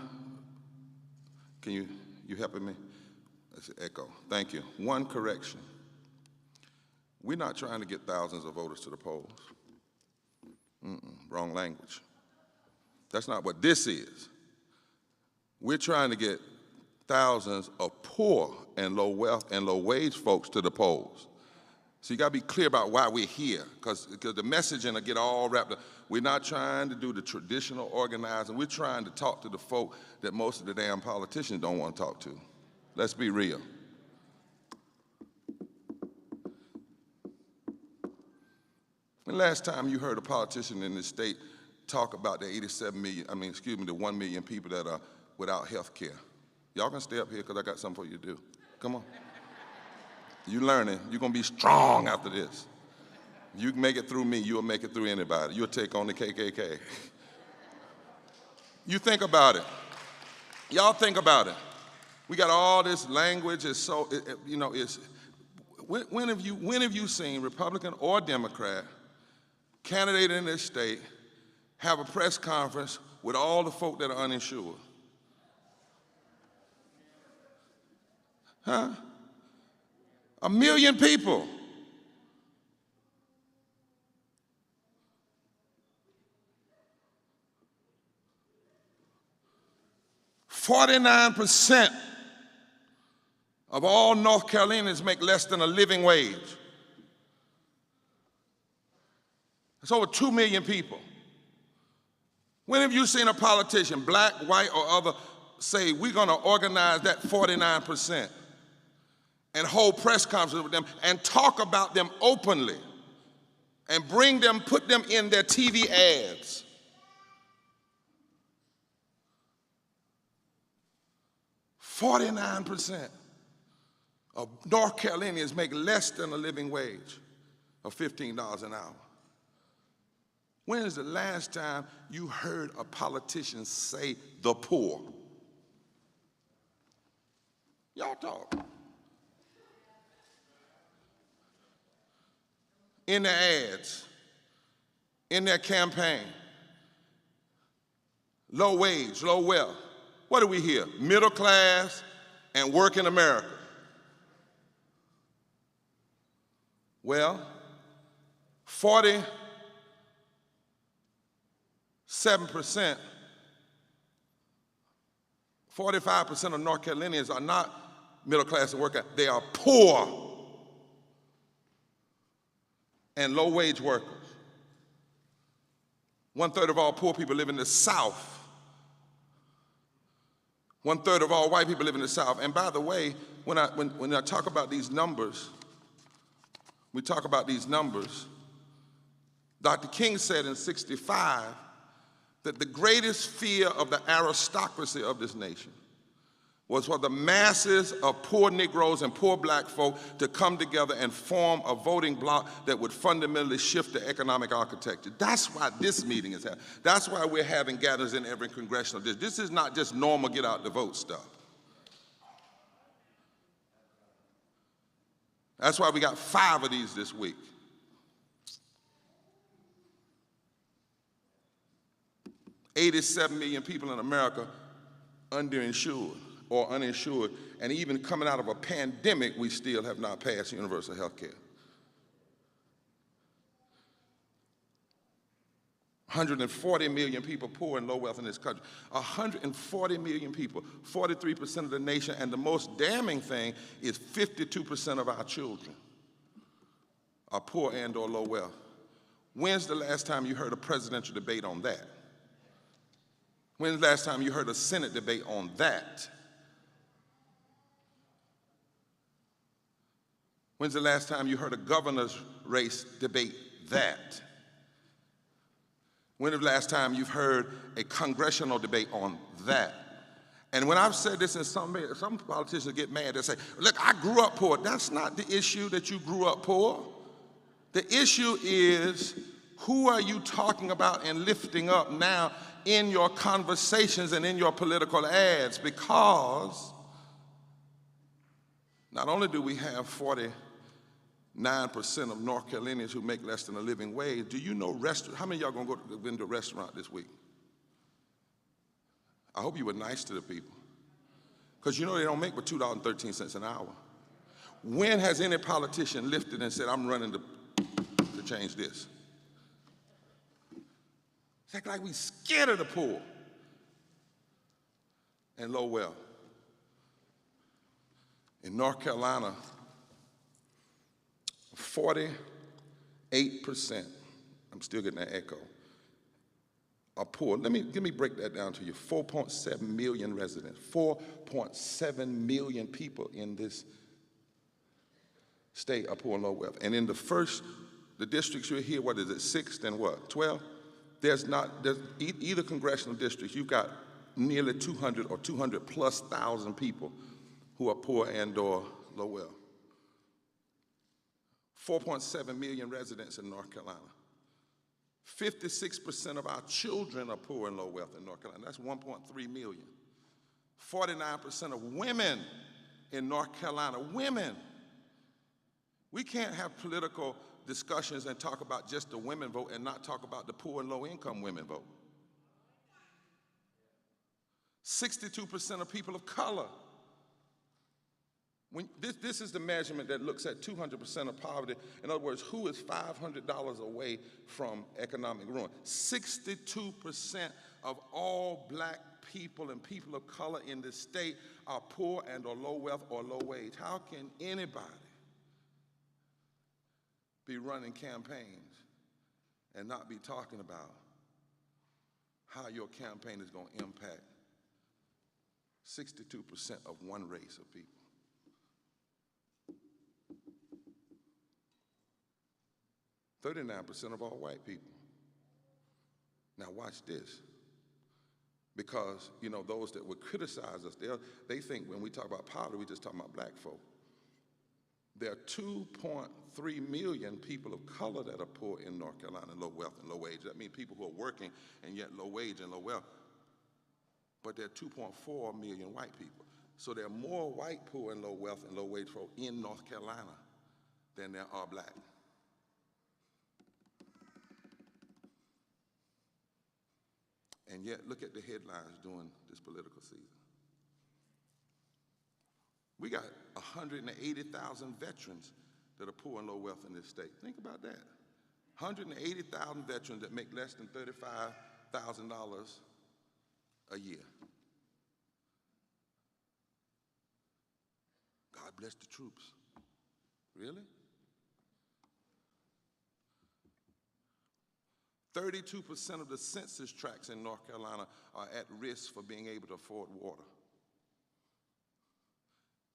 can you helping me? That's an echo. Thank you. One correction. We're not trying to get thousands of voters to the polls. Wrong language. That's not what this is. We're trying to get thousands of poor and low wealth and low wage folks to the polls. So you got to be clear about why we're here, because the messaging will get all wrapped up. We're not trying to do the traditional organizing. We're trying to talk to the folk that most of the damn politicians don't want to talk to. Let's be real. When last time you heard a politician in this state talk about the 1 million people that are without health care? Y'all can stay up here because I got something for you to do. Come on. You learning, you're going to be strong after this. You can make it through me, you'll make it through anybody. You'll take on the KKK. You think about it. Y'all think about it. We got all this language, it's so, when have you seen, Republican or Democrat, candidate in this state, have a press conference with all the folk that are uninsured? Huh? 1 million people. %49 of all North Carolinians make less than a living wage. That's over 2 million people. When have you seen a politician, black, white, or other, say, we're going to organize that 49% and hold press conferences with them and talk about them openly and bring them, put them in their TV ads? %49 of North Carolinians make less than a living wage of $15 an hour. When is the last time you heard a politician say the poor? Y'all talk. In their ads, in their campaign, low wage, low wealth. What do we hear? Middle class and working America. Well, 47%, 45% of North Carolinians are not middle class and working. They are poor and low wage workers. 1/3 of all poor people live in the South. 1/3 of all white people live in the South. And by the way, when I talk about these numbers, Dr. King said in '65 that the greatest fear of the aristocracy of this nation was for the masses of poor Negroes and poor black folk to come together and form a voting bloc that would fundamentally shift the economic architecture. That's why this meeting is happening. That's why we're having gatherings in every congressional district. This is not just normal get out the vote stuff. That's why we got 5 of these this week. $87 million people in America underinsured or uninsured, and even coming out of a pandemic, we still have not passed universal health care. 140 million people poor and low wealth in this country. 140 million people, 43% of the nation, and the most damning thing is 52% of our children are poor and or low wealth. When's the last time you heard a presidential debate on that? When's the last time you heard a Senate debate on that? When's the last time you heard a governor's race debate that? When was the last time you've heard a congressional debate on that? And when I've said this, and some politicians get mad, they say, look, I grew up poor. That's not the issue that you grew up poor. The issue is, who are you talking about and lifting up now in your conversations and in your political ads? Because not only do we have 49% of North Carolinians who make less than a living wage, do you know how many of y'all gonna go into a restaurant this week? I hope you were nice to the people, because you know they don't make but $2.13 an hour. When has any politician lifted and said, I'm running to change this? It's like we scared of the poor and low wealth. In North Carolina, 48%, I'm still getting that echo, are poor. Let me break that down to you. 4.7 million residents, 4.7 million people in this state are poor and low wealth. And in the districts you're here, what is it, 6th and what, 12? There's either congressional districts, you've got nearly 200 or 200 plus thousand people who are poor and or low wealth. 4.7 million residents in North Carolina. 56% of our children are poor and low wealth in North Carolina. That's 1.3 million. 49% of women in North Carolina, women. We can't have political discussions and talk about just the women vote and not talk about the poor and low income women vote. 62% of people of color. This is the measurement that looks at 200% of poverty. In other words, who is $500 away from economic ruin? 62% of all black people and people of color in this state are poor and or low wealth or low wage. How can anybody be running campaigns and not be talking about how your campaign is going to impact 62% of one race of people? 39% of all white people. Now watch this. Because, you know, those that would criticize us, they think when we talk about poverty, we're just talking about black folk. There are 2.3 million people of color that are poor in North Carolina, low wealth and low wage. That means people who are working and yet low wage and low wealth. But there are 2.4 million white people. So there are more white poor and low wealth and low wage folk in North Carolina than there are black. And yet, look at the headlines during this political season. We got 180,000 veterans that are poor and low wealth in this state. Think about that. 180,000 veterans that make less than $35,000 a year. God bless the troops. Really? 32% of the census tracts in North Carolina are at risk for being able to afford water.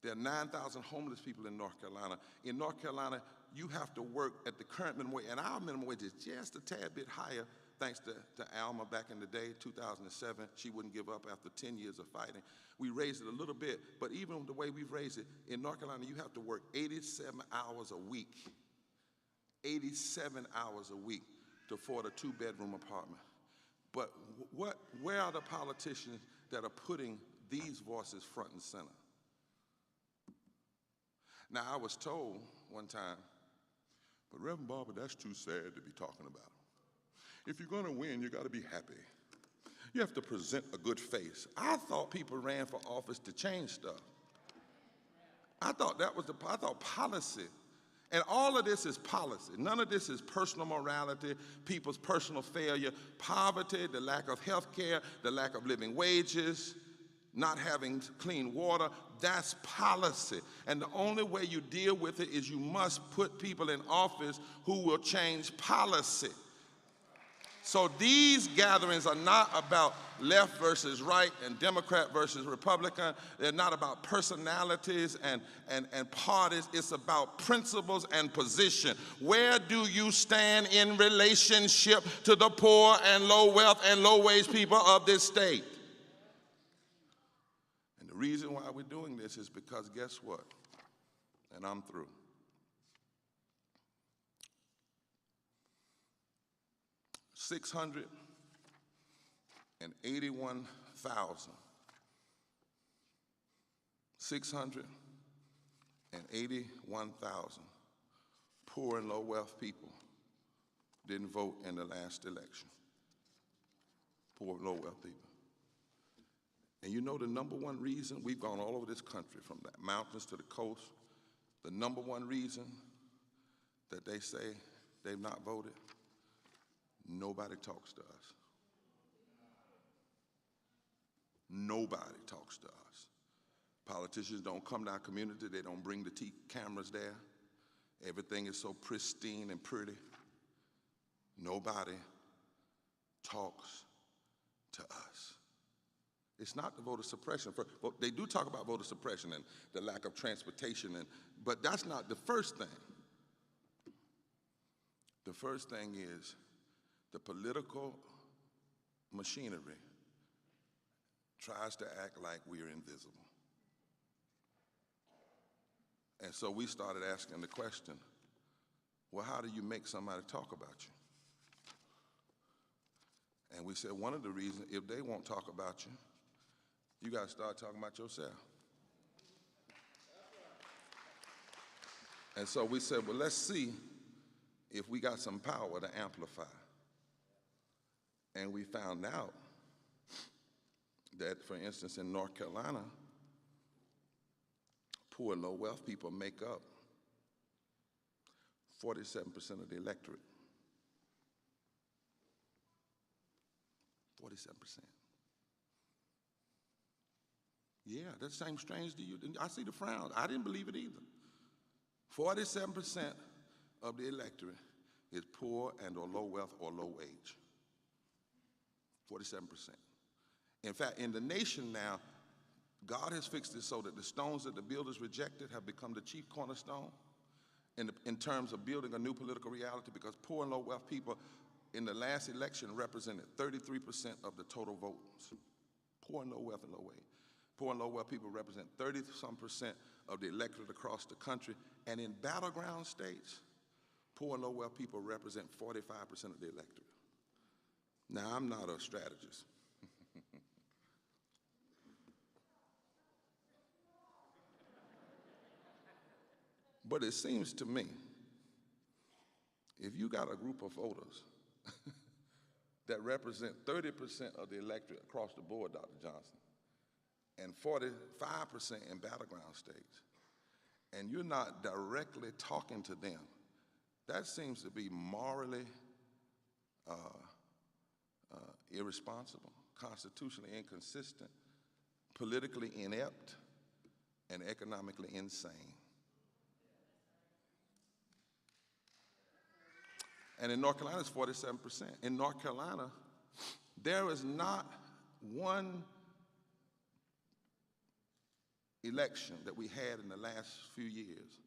There are 9,000 homeless people in North Carolina. In North Carolina, you have to work at the current minimum wage, and our minimum wage is just a tad bit higher, thanks to Alma back in the day, 2007. She wouldn't give up after 10 years of fighting. We raised it a little bit, but even the way we've raised it, in North Carolina, you have to work 87 hours a week. 87 hours a week to afford a 2-bedroom apartment. But where are the politicians that are putting these voices front and center? Now, I was told one time, but Reverend Barber, that's too sad to be talking about. If you're gonna win, you gotta be happy. You have to present a good face. I thought people ran for office to change stuff. I thought that was I thought policy. And all of this is policy. None of this is personal morality, people's personal failure, poverty, the lack of health care, the lack of living wages, not having clean water. That's policy. And the only way you deal with it is you must put people in office who will change policy. So these gatherings are not about left versus right and Democrat versus Republican. They're not about personalities and parties. It's about principles and position. Where do you stand in relationship to the poor and low wealth and low wage people of this state? And the reason why we're doing this is because guess what? And I'm through. 681,000 poor and low wealth people didn't vote in the last election. Poor and low wealth people. And you know the number one reason, we've gone all over this country from the mountains to the coast, the number one reason that they say they've not voted? Nobody talks to us. Nobody talks to us. Politicians don't come to our community. They don't bring the cameras there. Everything is so pristine and pretty. Nobody talks to us. It's not the voter suppression. They do talk about voter suppression and the lack of transportation, but that's not the first thing. The first thing is the political machinery tries to act like we are invisible. And so we started asking the question, well, how do you make somebody talk about you? And we said one of the reasons, if they won't talk about you, you got to start talking about yourself. And so we said, well, let's see if we got some power to amplify. And we found out that, for instance, in North Carolina, poor and low wealth people make up 47% of the electorate. 47%. Yeah, that seems strange to you. I see the frown. I didn't believe it either. 47% of the electorate is poor and or low wealth or low wage. 47%. In fact, in the nation now, God has fixed it so that the stones that the builders rejected have become the chief cornerstone in terms of building a new political reality, because poor and low wealth people in the last election represented 33% of the total votes. Poor and low wealth and low wage. Poor and low wealth people represent 30-some% of the electorate across the country. And in battleground states, poor and low wealth people represent 45% of the electorate. Now, I'm not a strategist. But it seems to me, if you got a group of voters that represent 30% of the electorate across the board, Dr. Johnson, and 45% in battleground states, and you're not directly talking to them, that seems to be morally irresponsible, constitutionally inconsistent, politically inept, and economically insane. And in North Carolina, it's 47%. In North Carolina, there is not one election that we had in the last few years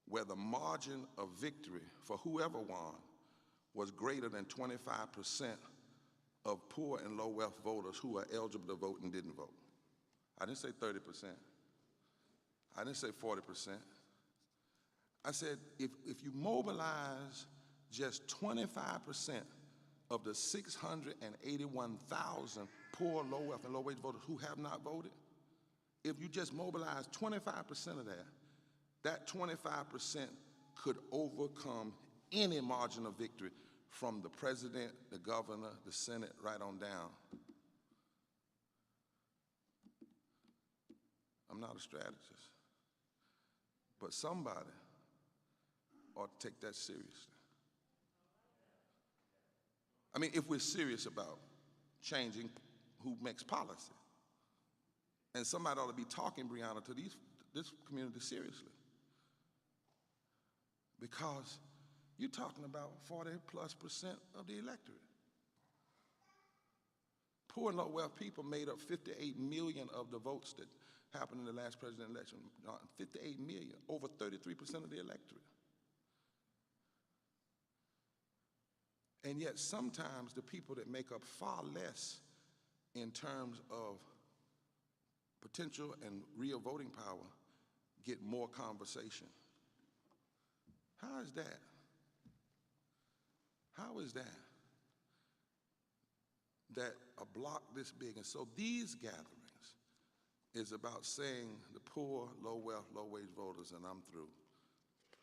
where the margin of victory for whoever won was greater than 25% of poor and low wealth voters who are eligible to vote and didn't vote. I didn't say 30%. I didn't say 40%. I said if you mobilize just 25% of the 681,000 poor, low wealth, and low wage voters who have not voted, if you just mobilize 25% of that 25% could overcome any margin of victory from the president, the governor, the Senate, right on down. I'm not a strategist, but somebody ought to take that seriously. I mean, if we're serious about changing who makes policy, and somebody ought to be talking, Brianna, to this community seriously. Because you're talking about 40+% of the electorate. Poor and low-wealth people made up 58 million of the votes that happened in the last presidential election. 58 million, over 33% of the electorate. And yet sometimes the people that make up far less in terms of potential and real voting power get more conversation. How is that? How is that? That a block this big, and so these gatherings is about saying the poor, low wealth, low wage voters, and I'm through.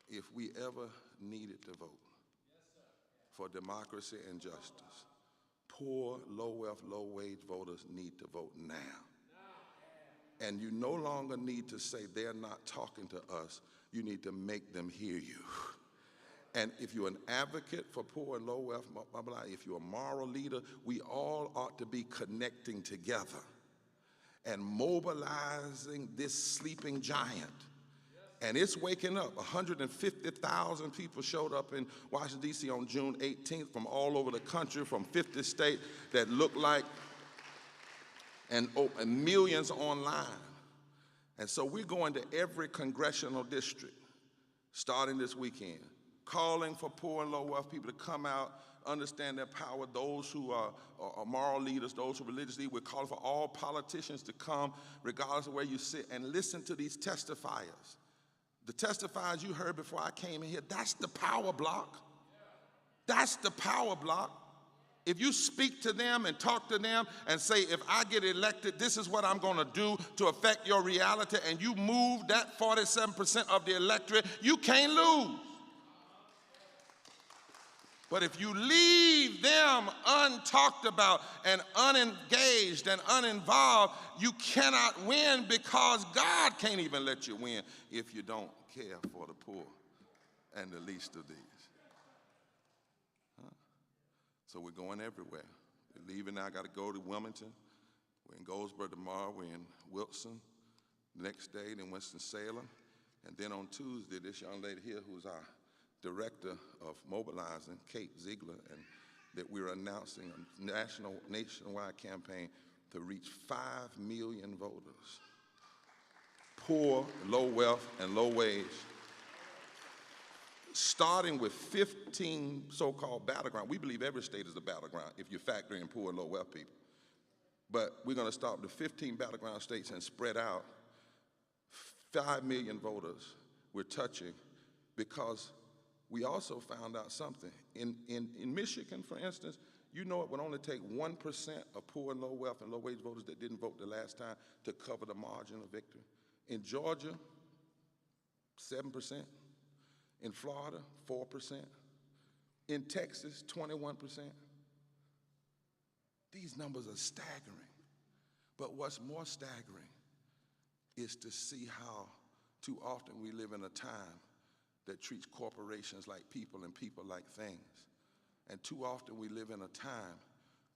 If we ever needed to vote for democracy and justice, poor, low wealth, low wage voters need to vote now. And you no longer need to say they're not talking to us. You need to make them hear you. And if you're an advocate for poor and low wealth, blah, blah, blah, if you're a moral leader, we all ought to be connecting together and mobilizing this sleeping giant. And it's waking up. 150,000 people showed up in Washington, D.C. on June 18th from all over the country, from 50 states that look like, and millions online. And so we're going to every congressional district starting this weekend, calling for poor and low wealth people to come out, understand their power, those who are moral leaders, those who are religious leaders. We're calling for all politicians to come, regardless of where you sit, and listen to these testifiers. The testifiers you heard before I came in here, that's the power block. That's the power block. If you speak to them and talk to them and say, if I get elected, this is what I'm going to do to affect your reality, and you move that 47% of the electorate, you can't lose. But if you leave them untalked about and unengaged and uninvolved, you cannot win, because God can't even let you win if you don't care for the poor and the least of these. So we're going everywhere. We're leaving now. I got to go to Wilmington. We're in Goldsboro tomorrow. We're in Wilson the next day, then Winston-Salem. And then on Tuesday, this young lady here, who's our director of mobilizing, Kate Ziegler, and that we're announcing a nationwide campaign to reach 5 million voters. Poor, low wealth, and low wage. Starting with 15 so-called battlegrounds. We believe every state is a battleground if you factor in poor and low wealth people. But we're going to start with 15 battleground states and spread out. 5 million voters we're touching, because we also found out something. In Michigan, for instance, you know it would only take 1% of poor and low wealth and low wage voters that didn't vote the last time to cover the margin of victory. In Georgia, 7%. In Florida, 4%. In Texas, 21%. These numbers are staggering. But what's more staggering is to see how too often we live in a time that treats corporations like people and people like things. And too often we live in a time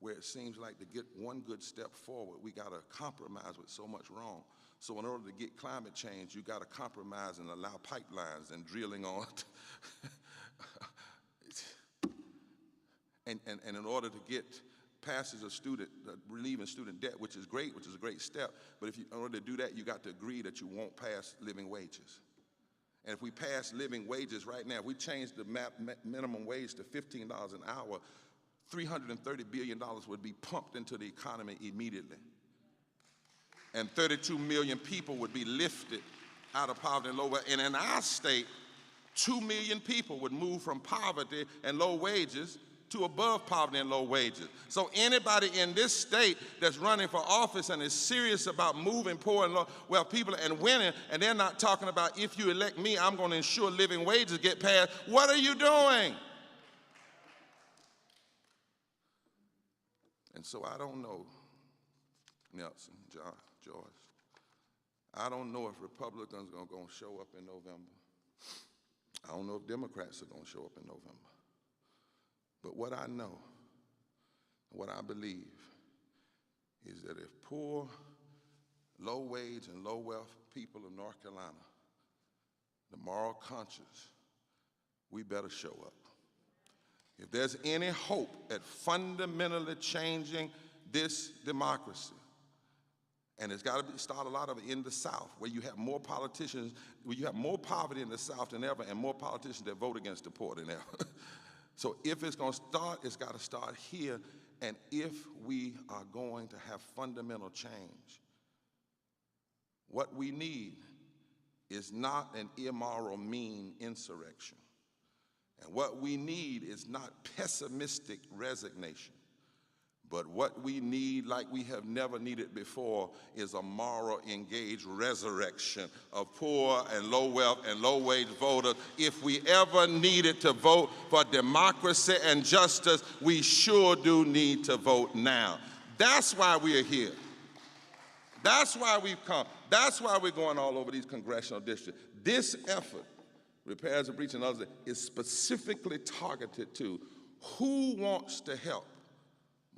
where it seems like to get one good step forward, we got to compromise with so much wrong. So in order to get climate change, you got to compromise and allow pipelines and drilling on and in order to get passage of relieving student debt, which is great, which is a great step, but in order to do that, you got to agree that you won't pass living wages. And if we pass living wages right now, if we change the minimum wage to $15 an hour, $330 billion would be pumped into the economy immediately. And 32 million people would be lifted out of poverty and low wage. And in our state, 2 million people would move from poverty and low wages to above poverty and low wages. So anybody in this state that's running for office and is serious about moving poor and low wealth people and winning, and they're not talking about, if you elect me, I'm going to ensure living wages get passed, what are you doing? And so I don't know, Nelson, George, I don't know if Republicans are going to show up in November. I don't know if Democrats are going to show up in November. But what I know, what I believe, is that if poor, low wage, and low wealth people of North Carolina, the moral conscience, we better show up. If there's any hope at fundamentally changing this democracy. And it's got to start a lot of it in the South, where you have more politicians, where you have more poverty in the South than ever, and more politicians that vote against the poor than ever. So if it's going to start, it's got to start here. And if we are going to have fundamental change, what we need is not an immoral, mean insurrection. And what we need is not pessimistic resignation. But what we need, like we have never needed before, is a moral, engaged resurrection of poor and low wealth and low wage voters. If we ever needed to vote for democracy and justice, we sure do need to vote now. That's why we are here. That's why we've come. That's why we're going all over these congressional districts. This effort, Repairs and Breach and others, is specifically targeted to who wants to help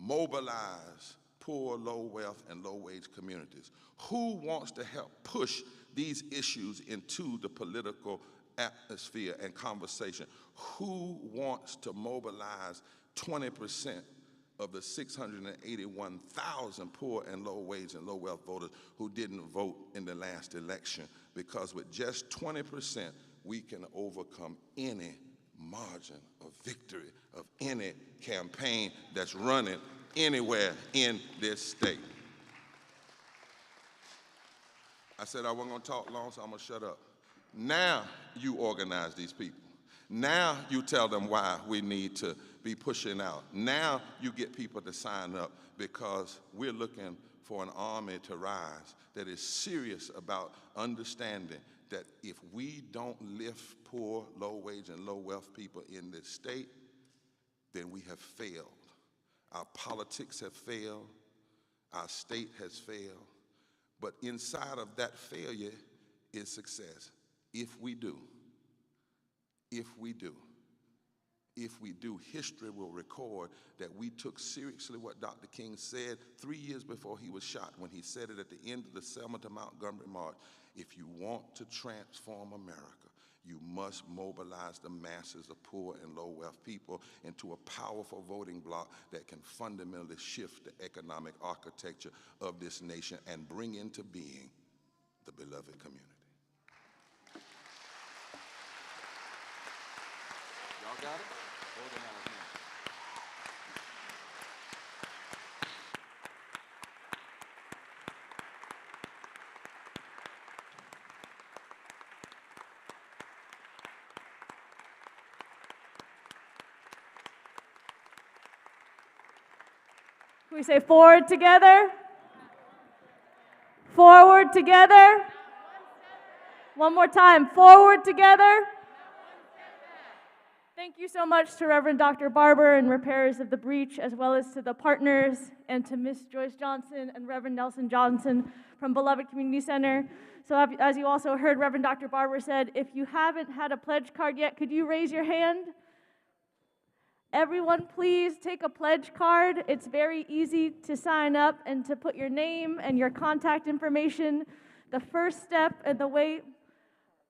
mobilize poor, low wealth, and low wage communities. Who wants to help push these issues into the political atmosphere and conversation? Who wants to mobilize 20% of the 681,000 poor and low wage and low wealth voters who didn't vote in the last election? Because with just 20%, we can overcome any margin of victory of any campaign that's running anywhere in this state. I said I wasn't going to talk long, so I'm going to shut up. Now you organize these people. Now you tell them why we need to be pushing out. Now you get people to sign up, because we're looking for an army to rise that is serious about understanding that if we don't lift poor, low wage, and low wealth people in this state, then we have failed. Our politics have failed. Our state has failed. But inside of that failure is success. If we do, history will record that we took seriously what Dr. King said 3 years before he was shot, when he said it at the end of the Selma to Montgomery March. If you want to transform America, you must mobilize the masses of poor and low wealth people into a powerful voting bloc that can fundamentally shift the economic architecture of this nation and bring into being the beloved community. Y'all got it? Organize now. Can we say forward together? Forward together. One more time, forward together. Thank you so much to Reverend Dr. Barber and Repairers of the Breach, as well as to the partners, and to Miss Joyce Johnson and Reverend Nelson Johnson from Beloved Community Center. So as you also heard, Reverend Dr. Barber said, if you haven't had a pledge card yet, could you raise your hand? Everyone, please take a pledge card. It's very easy to sign up and to put your name and your contact information. The first step and the way,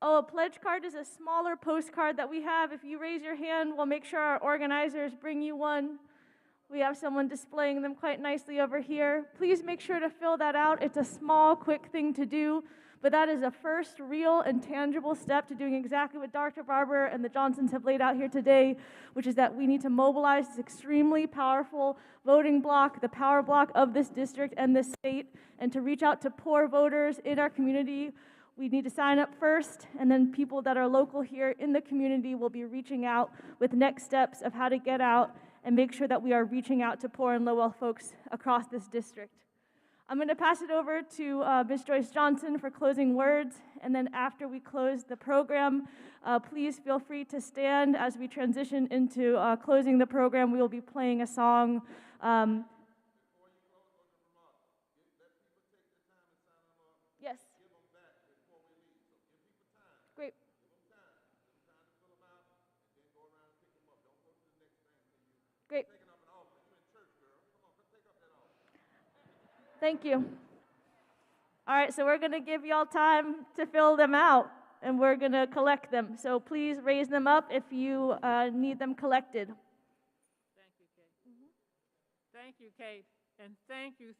a pledge card is a smaller postcard that we have. If you raise your hand, we'll make sure our organizers bring you one. We have someone displaying them quite nicely over here. Please make sure to fill that out. It's a small, quick thing to do, but that is a first real and tangible step to doing exactly what Dr. Barber and the Johnsons have laid out here today, which is that we need to mobilize this extremely powerful voting bloc, the power bloc of this district and this state, and to reach out to poor voters in our community. We need to sign up first, and then people that are local here in the community will be reaching out with next steps of how to get out and make sure that we are reaching out to poor and low-wealth folks across this district. I'm going to pass it over to Ms. Joyce Johnson for closing words, and then after we close the program, please feel free to stand as we transition into closing the program. We will be playing a song. Yes. Great. Great. Thank you. All right, so we're going to give y'all time to fill them out, and we're going to collect them. So please raise them up if you need them collected. Thank you, Kate. Thank you, Kate. And thank you,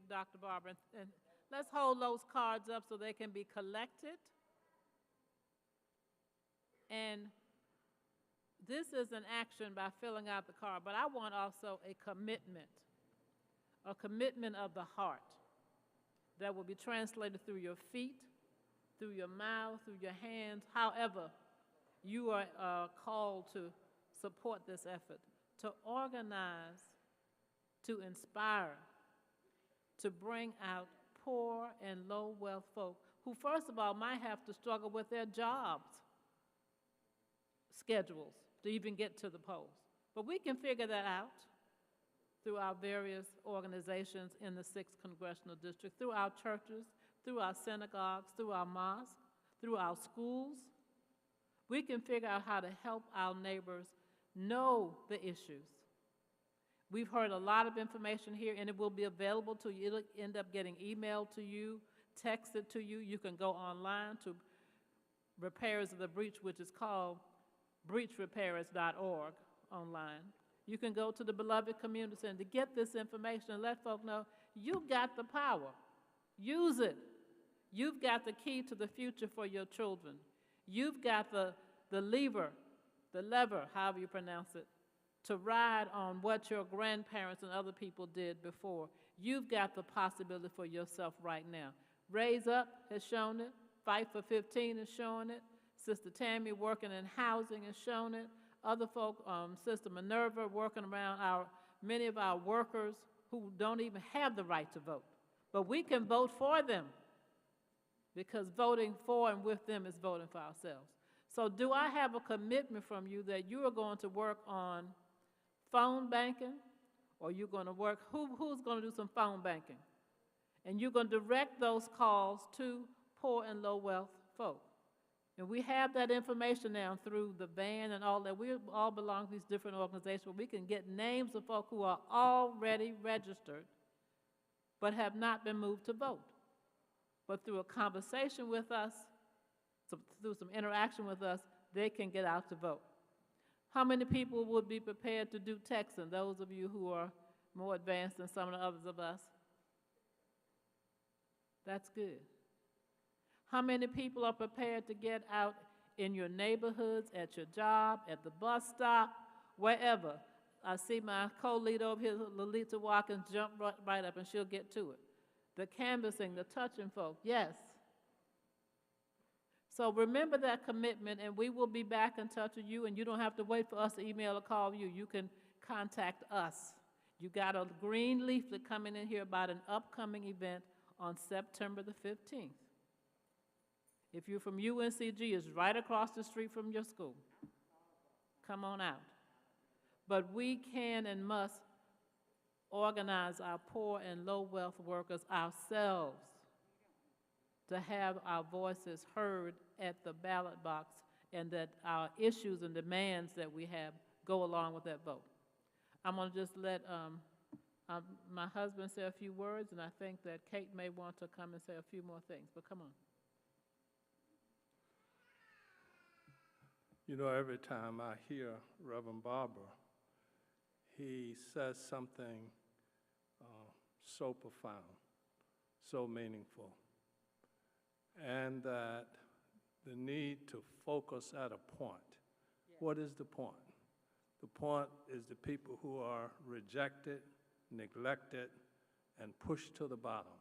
Dr. Barber. And let's hold those cards up so they can be collected. And this is an action by filling out the card, but I want also a commitment of the heart that will be translated through your feet, through your mouth, through your hands, however you are called to support this effort, to organize, to inspire, to bring out poor and low-wealth folk who, first of all, might have to struggle with their jobs schedules to even get to the polls. But we can figure that out through our various organizations in the 6th Congressional District, through our churches, through our synagogues, through our mosques, through our schools. We can figure out how to help our neighbors know the issues. We've heard a lot of information here, and it will be available to you. It'll end up getting emailed to you, texted to you. You can go online to Repairers of the Breach, which is called breachrepairers.org online. You can go to the Beloved Community Center to get this information and let folk know you've got the power. Use it. You've got the key to the future for your children. You've got the lever, however you pronounce it, to ride on what your grandparents and other people did before. You've got the possibility for yourself right now. Raise Up has shown it. Fight for 15 is showing it. Sister Tammy working in housing has shown it. Other folk, Sister Minerva working around many of our workers who don't even have the right to vote. But we can vote for them because voting for and with them is voting for ourselves. So do I have a commitment from you that you are going to work on phone banking, or you're going to work, who's going to do some phone banking? And you're going to direct those calls to poor and low wealth folk. And we have that information now through the van and all that. We all belong to these different organizations where we can get names of folk who are already registered but have not been moved to vote. But through a conversation with us, through some interaction with us, they can get out to vote. How many people would be prepared to do texting, those of you who are more advanced than some of the others of us? That's good. How many people are prepared to get out in your neighborhoods, at your job, at the bus stop, wherever? I see my co-leader over here, Lolita Watkins, jump right up and she'll get to it. The canvassing, the touching folk, yes. So remember that commitment, and we will be back in touch with you, and you don't have to wait for us to email or call you. You can contact us. You got a green leaflet coming in here about an upcoming event on September the 15th. If you're from UNCG, it's right across the street from your school. Come on out. But we can and must organize our poor and low-wealth workers ourselves to have our voices heard at the ballot box, and that our issues and demands that we have go along with that vote. I'm going to just let my husband say a few words, and I think that Kate may want to come and say a few more things, but come on. You know, every time I hear Reverend Barber, he says something so profound, so meaningful, and that the need to focus at a point. Yes. What is the point? The point is the people who are rejected, neglected, and pushed to the bottom.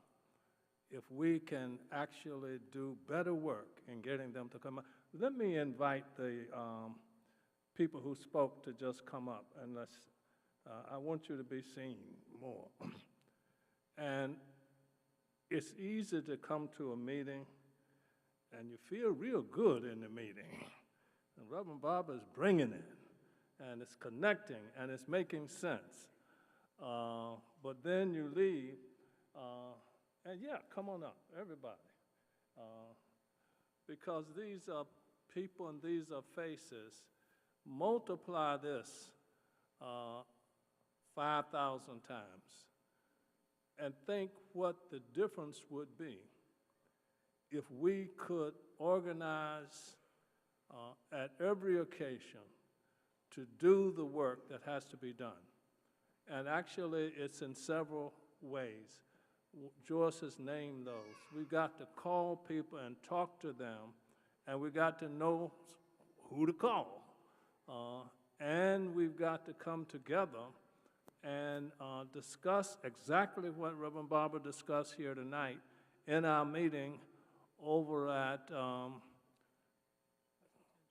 If we can actually do better work in getting them to come up. Let me invite the people who spoke to just come up, and I want you to be seen more. And it's easy to come to a meeting and you feel real good in the meeting. And Reverend Barber is bringing it, and it's connecting, and it's making sense. But then you leave, and yeah, come on up, everybody. Because these are people and these are faces. Multiply this 5,000 times and think what the difference would be if we could organize at every occasion to do the work that has to be done. And actually, it's in several ways. Joyce has named those. We've got to call people and talk to them, and we got to know who to call. And we've got to come together and discuss exactly what Reverend Barber discussed here tonight in our meeting over at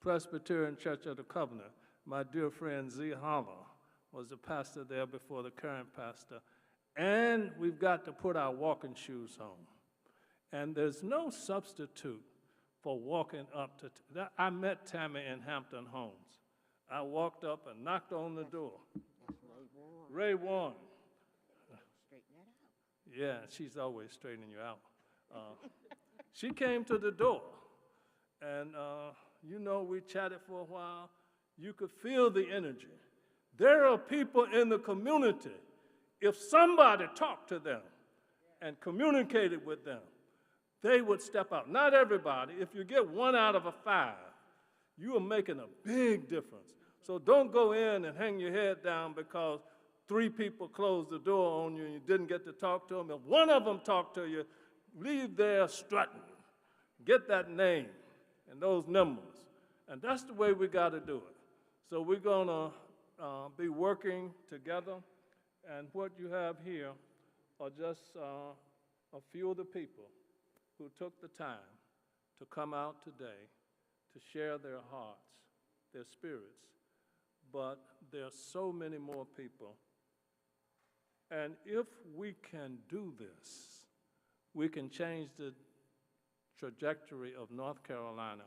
Presbyterian Church of the Covenant. My dear friend Z. Holler was the pastor there before the current pastor. And we've got to put our walking shoes on. And there's no substitute for walking up to, I met Tammy in Hampton Homes. I walked up and knocked on the door. Ray Warren. Straighten that out. Yeah, she's always straightening you out. She came to the door, and you know, we chatted for a while. You could feel the energy. There are people in the community, if somebody talked to them and communicated with them, they would step out. Not everybody. If you get 1 out of 5, you are making a big difference. So don't go in and hang your head down because 3 people closed the door on you and you didn't get to talk to them. If one of them talked to you, leave there strutting. Get that name and those numbers. And that's the way we got to do it. So we're going to be working together. And what you have here are just a few of the people who took the time to come out today to share their hearts, their spirits. But there are so many more people. And if we can do this, we can change the trajectory of North Carolina,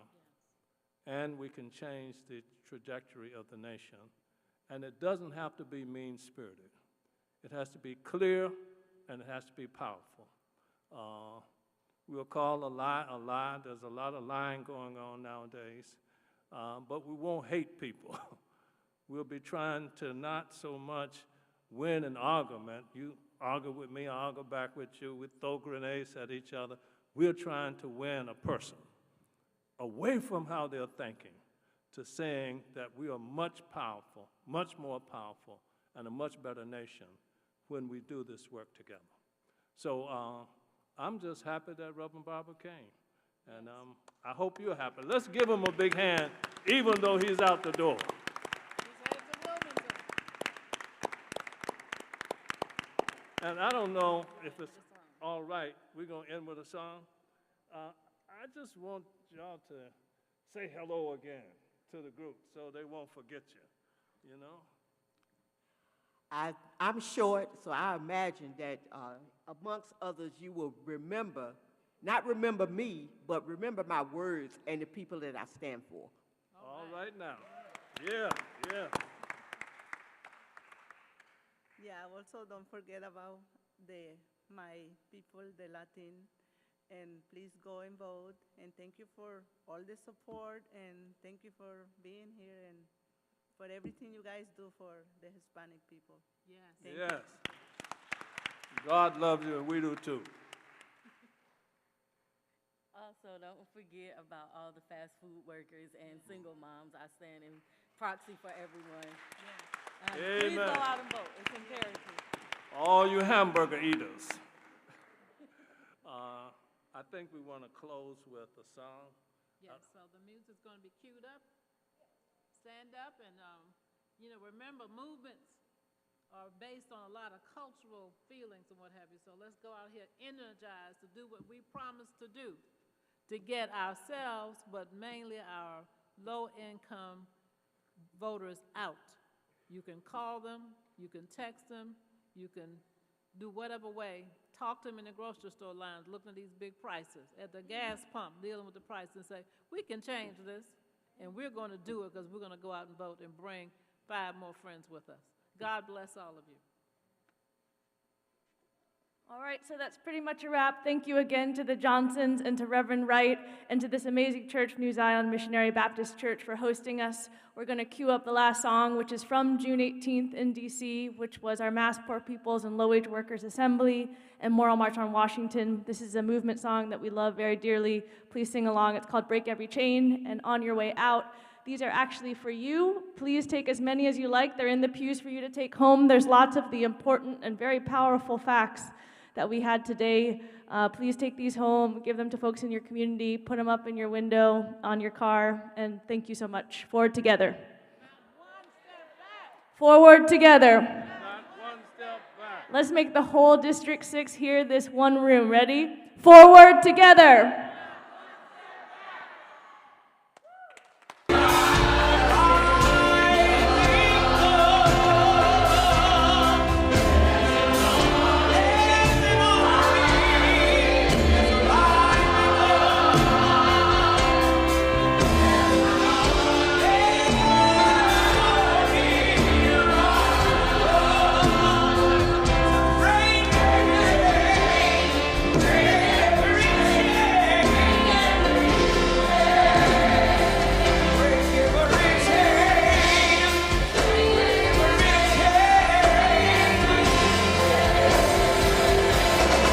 and we can change the trajectory of the nation. And it doesn't have to be mean-spirited. It has to be clear, and it has to be powerful. We'll call a lie a lie. There's a lot of lying going on nowadays, but we won't hate people. We'll be trying to not so much win an argument. You argue with me, I argue back with you. We throw grenades at each other. We're trying to win a person away from how they're thinking to saying that we are much powerful, much more powerful, and a much better nation when we do this work together. So I'm just happy that Reverend Barber came, and I hope you're happy. Let's give him a big hand, even though he's out the door. And I don't know if it's all right. We're going to end with a song. I just want y'all to say hello again to the group so they won't forget you, know? I'm short, so I imagine that amongst others you will remember, not remember me, but remember my words and the people that I stand for. All right now. Yeah. Yeah, also don't forget about my people, the Latin, and please go and vote. And thank you for all the support, and thank you for being here and for everything you guys do for the Hispanic people. Yes. Thank Yes. God loves you, and we do too. Also, don't forget about all the fast food workers and single moms. I stand in proxy for everyone. Please go out and vote. It's imperative. All you hamburger eaters. I think we want to close with a song. Yes, so the music's going to be queued up. Stand up and, remember movements are based on a lot of cultural feelings and what have you. So let's go out here energized to do what we promised to do, to get ourselves, but mainly our low-income voters out. You can call them, you can text them, you can do whatever way. Talk to them in the grocery store lines, looking at these big prices, at the gas pump, dealing with the price, and say, we can change this, and we're going to do it because we're going to go out and vote and bring 5 more friends with us. God bless all of you. All right, so that's pretty much a wrap. Thank you again to the Johnsons and to Reverend Wright and to this amazing church, New Zion Missionary Baptist Church, for hosting us. We're going to cue up the last song, which is from June 18th in D.C., which was our Mass Poor Peoples and Low-Wage Workers Assembly and Moral March on Washington. This is a movement song that we love very dearly. Please sing along. It's called Break Every Chain, and on your way out, These are actually for you. Please take as many as you like. They're in the pews for you to take home. There's lots of the important and very powerful facts that we had today. Please take these home, give them to folks in your community, put them up in your window, on your car, and thank you so much. Forward together. Forward together. Not one step back. Let's make the whole District 6 here, this one room. Ready? Forward together.